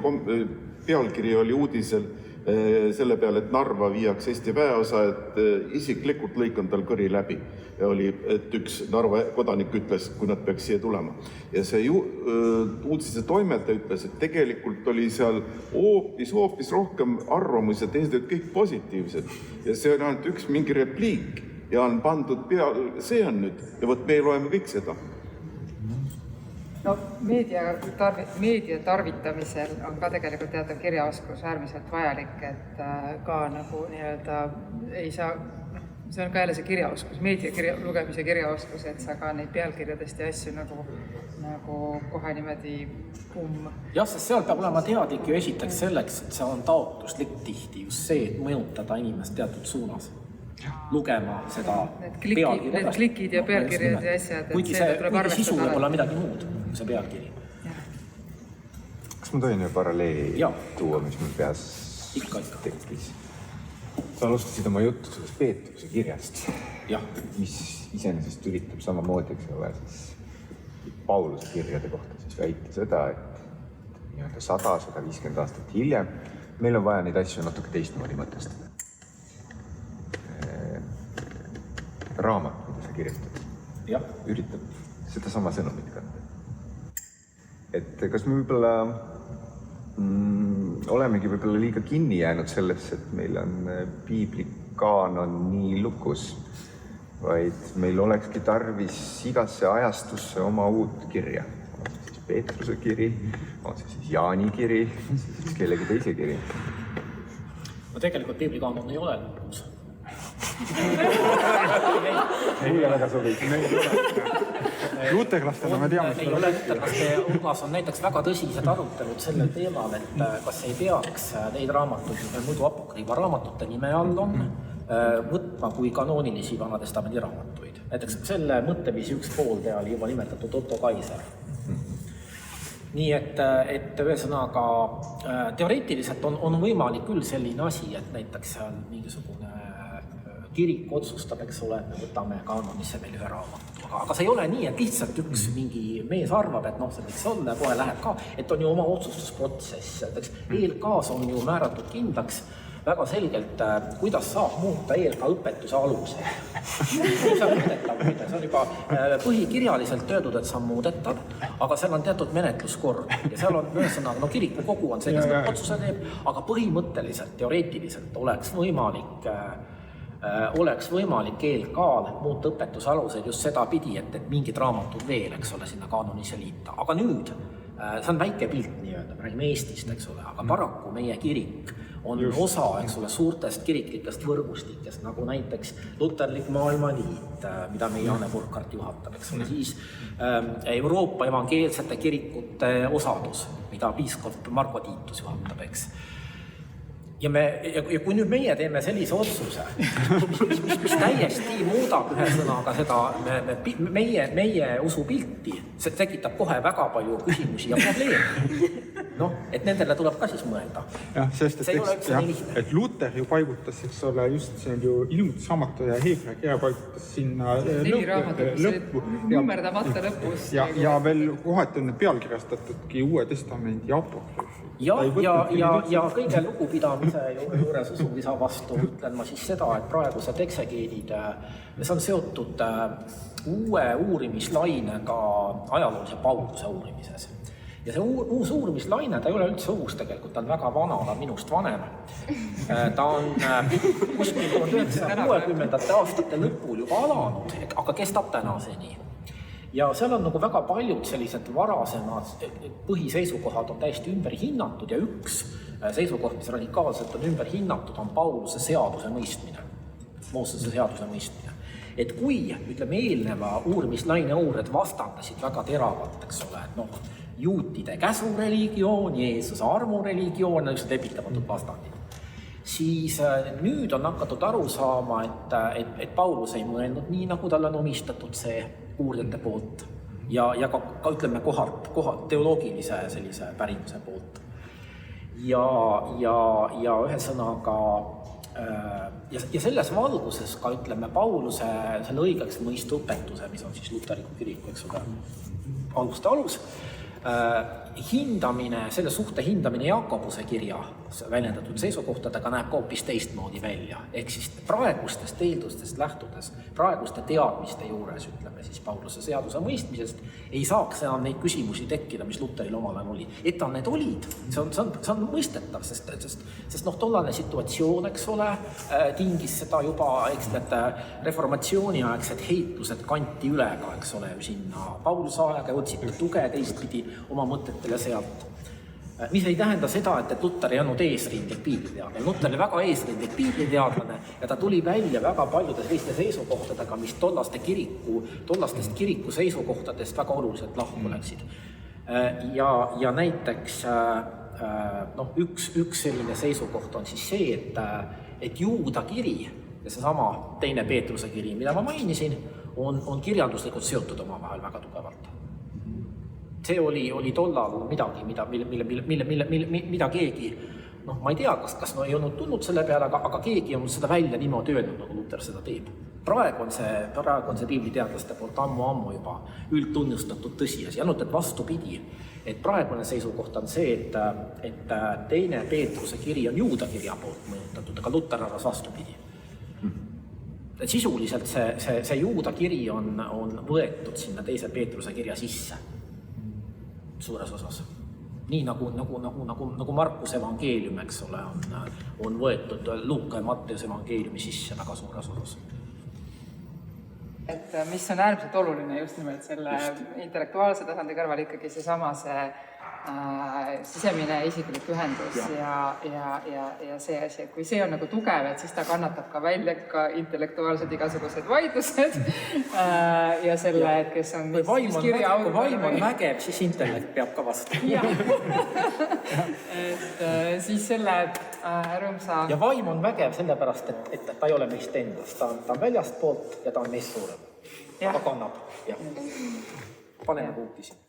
pealkiri oli uudisel selle peale, et Narva viiaks Eesti väeosa, et isiklikult lõikan tal kõri läbi. Ja oli, et üks Narva kodanik ütles, kui nad peaks siia tulema. Ja see uudise toimetaja ütles, et tegelikult oli seal hoopis rohkem arvamusi ja teised kõik positiivsed. Ja see on ainult üks mingi repliik ja on pandud peal, see on nüüd. Ja võt me loeme kõik seda. No meedia tarvitamisel on ka tegelikult teatav kirjaoskus äärmiselt vajalik, et ka nagu nii-öelda ei saa, see on ka jälle see kirjaoskus, meedia lugemise kirjaoskus, et sa ka neid pealkirjadest ja asju nagu kohe niimoodi Jah, sest seal peab olema teadlik ju esiteks selleks, et see on taotluslik tihti just see, et mõjutada inimest teatud suunas. Lugema seda pealkirja. Need klikid ja pealkirjad ja asjad. Kuigi see sisu võib olla midagi muud, see pealkiri. Kas ma tohin paralleeli tuua, mis meil peas tekkis? Sa alustasid oma juttu sellest Peetruse kirjast, mis iseenesest üritab samamoodi, eks ole, Pauluse kirjade kohta siis väita seda, et 100-150 aastat hiljem meil on vaja neid asju natuke teistmoodi mõtestada. Raamat, mida sa kirjutad, üritab seda sama sõnumit kanda. Et kas me võib-olla olemegi võib-olla liiga kinni jäänud sellesse, et meil on piibli kaanon nii lukus, vaid meil olekski tarvis igasse ajastusse oma uut kirja. On see siis Peetruse kiri, on see siis Jaani kiri, on see siis kellegi teise kiri. No tegelikult piibli kaanon ei ole lukus. Mulle väga sobib. Luterlastena me teame seda. Luterlaste hulgas on näiteks väga tõsised arutelud sellel teemal, et kas ei peaks neid raamatuid, mis muidu apokriiva raamatute nime all on, võtma kui kanoonilisi Vanatestamendi raamatuid. Näiteks selle mõtteviisi üks poolde oli juba nimetatud Otto Kaiser. Nii et ühesõnaga teoreetiliselt on võimalik küll selline asi, et näiteks mingisugune kirik otsustab, eks ole, et me võtame kaanonisse meil ühe raamatu. Aga see ei ole nii, et lihtsalt üks mingi mees arvab, et see võiks olla ja kohe läheb ka, et on ju oma otsustusprotsess. ELK-s on ju määratud kindlaks väga selgelt, kuidas saab muuta ELK õpetuse aluse. See on muudetav, see on juba põhikirjaliselt öeldud, et see on muudetav, aga seal on teatud menetluskord ja seal on ühesõnaga, kirikukogu on see, kes otsuse teeb, aga põhimõtteliselt, teoreetiliselt oleks võimalik oleks võimalik ELK-l muuta õpetusaluseid just seda pidi, et mingid raamatud veel, eks ole, sinna kaanonisse liita. Aga nüüd, see on väike pilt nii-öelda, me räägime Eestist, eks ole, aga paraku meie kirik on osa, eks ole, suurtest kiriklikest võrgustikest, nagu näiteks Luterlik Maailmaliit, mida meie Janne Burkhardt juhatab, eks ole, siis Euroopa evangeelsete kirikute osadus, mida piiskop Marko Tiitus juhatab, eks. Ja kui nüüd meie teeme sellise otsuse, mis täiesti muudab ühe sõnaga seda meie usupilti, see tekitab kohe väga palju küsimusi ja probleeme. Et nendele tuleb ka siis mõelda. Jah, sest et Luter ju paigutas, eks ole, just see on ju ilmutusraamatu ja Hebra kirja paigutas sinna lõppu. Nummerdamata lõpus. Ja veel kohati on pealkirjastatudki Uue Testamendi apokrüüfi. Ja kõige lugupidamise juures usulisa vastu ütlen ma siis seda, et praegused eksegeedid, see on seotud uue uurimislainega ajaloolise Pauluse uurimises. Ja see uus uurimislaine, ta ei ole üldse uus tegelikult, ta on väga vana, ta on minust vanem. Ta on kuskil 1960. aastate lõpul juba alanud, aga kestab tänaseni. Ja seal on nagu väga paljud sellised varasemad põhiseisukohad on täiesti ümber hinnatud ja üks seisukoht, mis radikaalselt on ümber hinnatud, on Pauluse seaduse mõistmine, Moosese seaduse mõistmine. Et kui, ütleme, eelneva uurimislaine uured vastandasid väga teravalt, eks ole, et juutide käsureligioon, Jeesuse armureligioon, üks lepitamatud vastandid. Siis nüüd on hakatud aru saama, et Paulus ei mõelnud nii, nagu tal on omistatud see uurijate poolt ja ka ütleme kohalt teoloogilise sellise pärimuse poolt. Ja ühesõnaga, ja selles valguses ka ütleme Pauluse selle õigeks mõistu õpetuse, mis on siis luteriku kiriku, eks ole, aluste alus, hindamine, selle suhte hindamine Jaakobuse kirja väljendatud seisukohtadega näeb ka hoopis teistmoodi välja. Ehk siis praegustest eeldustest lähtudes, praeguste teadmiste juures, ütleme siis Pauluse seaduse mõistmisest, ei saaks enam neid küsimusi tekkida, mis Luteril omal ajal oli. Et need olid, see on mõistetav, sest tollane situatsioon, eks ole, tingis seda juba, eks need reformatsiooniaegsed heitlused kanti üle ka, eks ole, sinna Pauluse aega otsiti tuge teistpidi oma mõtetele sealt. Mis ei tähenda seda, et Luter ei olnud eesrindlik piibliteadlane. Luter oli väga eesrindlik piibliteadlane ja ta tuli välja väga paljude selliste seisukohtadega, mis tollastest kiriku seisukohtadest väga oluliselt lahku läksid. Ja näiteks üks selline seisukoht on siis see, et Juuda kiri ja seesama teine Peetruse kiri, mida ma mainisin, on kirjanduslikult seotud omavahel väga tugevalt. See oli tollal midagi, mida keegi, ma ei tea, kas ei olnud tulnud selle peale, aga keegi on seda välja niimoodi öelnud, nagu Luter seda teeb. Praegu on see piibliteadlaste poolt ammu juba üldtunnustatud tõsiasi, ainult et vastupidi. Et praegune seisukoht on see, et teine Peetruse kiri on Juuda kirja poolt mõjutatud, aga Luter arvas vastupidi. Et sisuliselt see Juuda kiri on võetud sinna teise Peetruse kirja sisse. Suures osas. Nii nagu Markuse evangeelium, eks ole, on võetud Luuka ja Matteuse evangeeliumi sisse väga suures osas. Et mis on äärmiselt oluline just nimelt selle intellektuaalse tasandi kõrval ikkagi seesama sisemine isiklik ühendus ja see asi, et kui see on nagu tugev, et siis ta kannatab ka välja ka intellektuaalsed igasugused vaidlused ja selle, et kes on kui vaim on vägev, siis intellekt peab ka vastu. Et siis selle rõõmsa... Ja vaim on vägev sellepärast, et ta ei ole meist endast, ta on väljast poolt ja ta on meist suurem. Aga kannab. Paneme punkti siin.